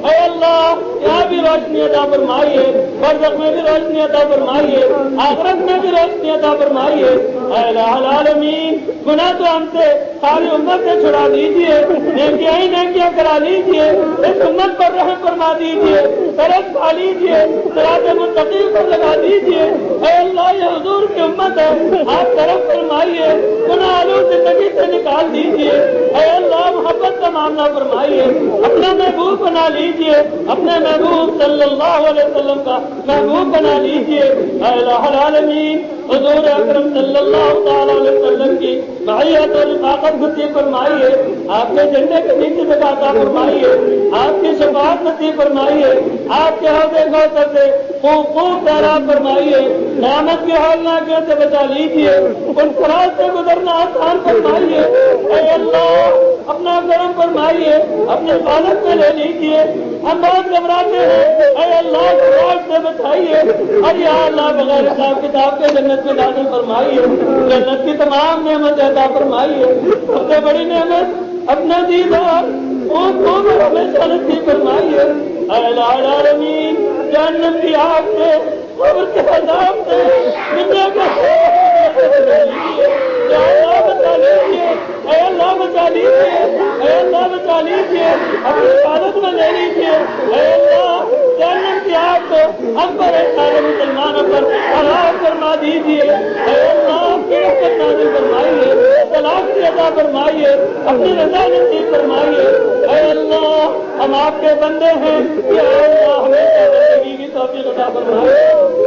Speaker 1: اے اللہ یہاں بھی روشنی عطا فرمائیے، برزخ میں بھی روشنی عطا فرمائیے، آخرت میں بھی روشنی عطا فرمائیے، اے الہ العالمین گناہ تو ہم سے ساری امت سے چھڑا دیجیے، نیکیاں ہی نیکیاں کرا لیجیے، اس امت پر رحم فرما دیجیے، سڑک پا لیجیے، صراط مستقیم پر لگا دیجیے، اے اللہ یہ حضور کی امت ہے، آپ طرف فرمائیے، گناہ آلود زندگی سے نکال دیجیے، اے اللہ محبت کا معاملہ فرمائیے، اپنا محبوب بنا لیجیے، اپنے محبوب صلی اللہ علیہ وسلم کا محبوب بنا لیجیے، اے الہ العالمین حضور اکرم صلی اللہ تعالی علیہ وسلم کی معیت اور رفاقت نصیب فرمائیے، آپ کے جھنڈے کے نیچے سے عطا فرمائیے، آپ کی شفاعت نصیب فرمائیے، آپ کے حوض کوثر سے خوب سیراب فرمائیے، قیامت کے ہولناکیوں سے بچا لیجیے، ان فراز سے گزرنا آسان فرمائیے، اے اللہ اپنا کرم فرمائیے، اپنے حفاظت میں لے لیجیے، ہم بہت گھبراتے ہیں، اے اللہ گھبراہٹ سے بچائیے، اور یا اللہ بغیر حساب کتاب کے جنت میں داخل فرمائیے، جنت کی تمام نعمت عطا فرمائیے، سب سے بڑی نعمت اپنا دیدار ہمیشہ نصیب فرمائیے، اے الہ العالمین جہنم کی آگ سے قبر کے عذاب سے دنیا کے یا اللہ بچا لیجیے، اے اللہ بچا لیجیے، اے اللہ بچا لیجیے، اپنی حفاظت میں لے لیجیے، اے اللہ جہنم کی آگ کو ہم پر سارے مسلمانوں پر حرام فرما دیجیے، اے اللہ آپ کی رحمت نازل فرمائیے، طلاق کی عطا فرمائیے، اپنی رضا نصیب فرمائیے، اے اللہ ہم آپ کے بندے ہیں، یا اللہ ہمیشہ زندگی کی توفیق عطا فرمائیے،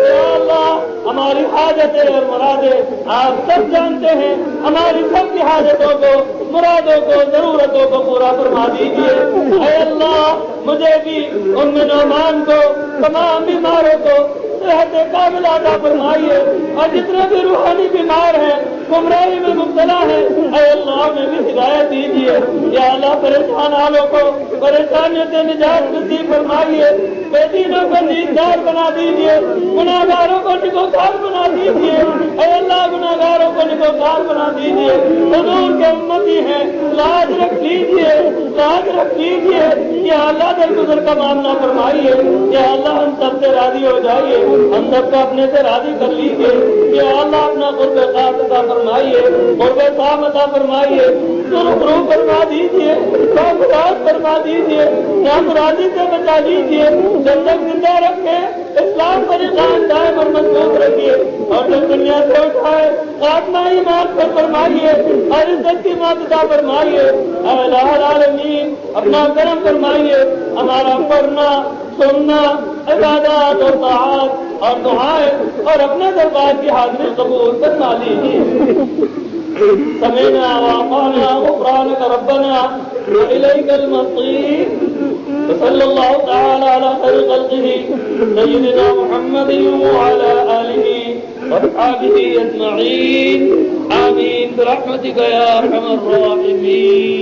Speaker 1: یا اللہ ہماری حاجتیں اور مرادیں آپ سب جانتے ہیں، ہماری سب کی حاجتوں کو مرادوں کو ضرورتوں کو پورا فرما دیجیے، اے اللہ مجھے بھی ان نعمان کو تمام بیماروں کو صحت کامل عطا فرمائیے، اور جتنے بھی روحانی بیمار ہیں گمراہی میں مبتلا ہیں، اے اللہ ہمیں بھی ہدایت دیجیے، یا اللہ پریشان حالوں کو پریشانیوں سے نجات نصیب فرمائیے، بے دینوں کو دیندار بنا دیجیے، گناہگاروں کو نکوکار بنا دیجیے، اے اللہ گناہگاروں کو نکوکار بنا دیجیے، حضور کے امتی ہیں لاج رکھ لیجیے، لاج رکھ لیجیے، یا اللہ درگزر کا معاملہ فرمائیے، یا اللہ ہم سب سے راضی ہو جائیے، ہم سب کو اپنے سے راضی کر لیجیے، یا اللہ اپنا قرب خاص عطا فرمائیے، قرب صاحب عطا فرمائیے، روح فرما دیجیے، خاص فرما دیجیے، نامرادی سے بچا لیجیے، جب تک زندہ رکھے اسلام پر ایمان دائم اور مضبوط رکھیے، اور جب دنیا سے اٹھائے خاتمہ ایمان پر فرمائیے، اور عزت کی موت عطا فرمائیے، اے الہ العالمین اپنا کرم فرمائیے، ہمارا پڑھنا سننا عبادات اور طاعات اور دعائیں اور اپنے دربار کی حاضری قبول فرما لیجیے، سمعنا واطعنا غفرانك ربنا وإليك المصير، وصلى الله تعالى على خير خلقه سيدنا محمد وعلى آله وأصحابه أجمعين، آمين برحمتك يا أرحم الراحمين.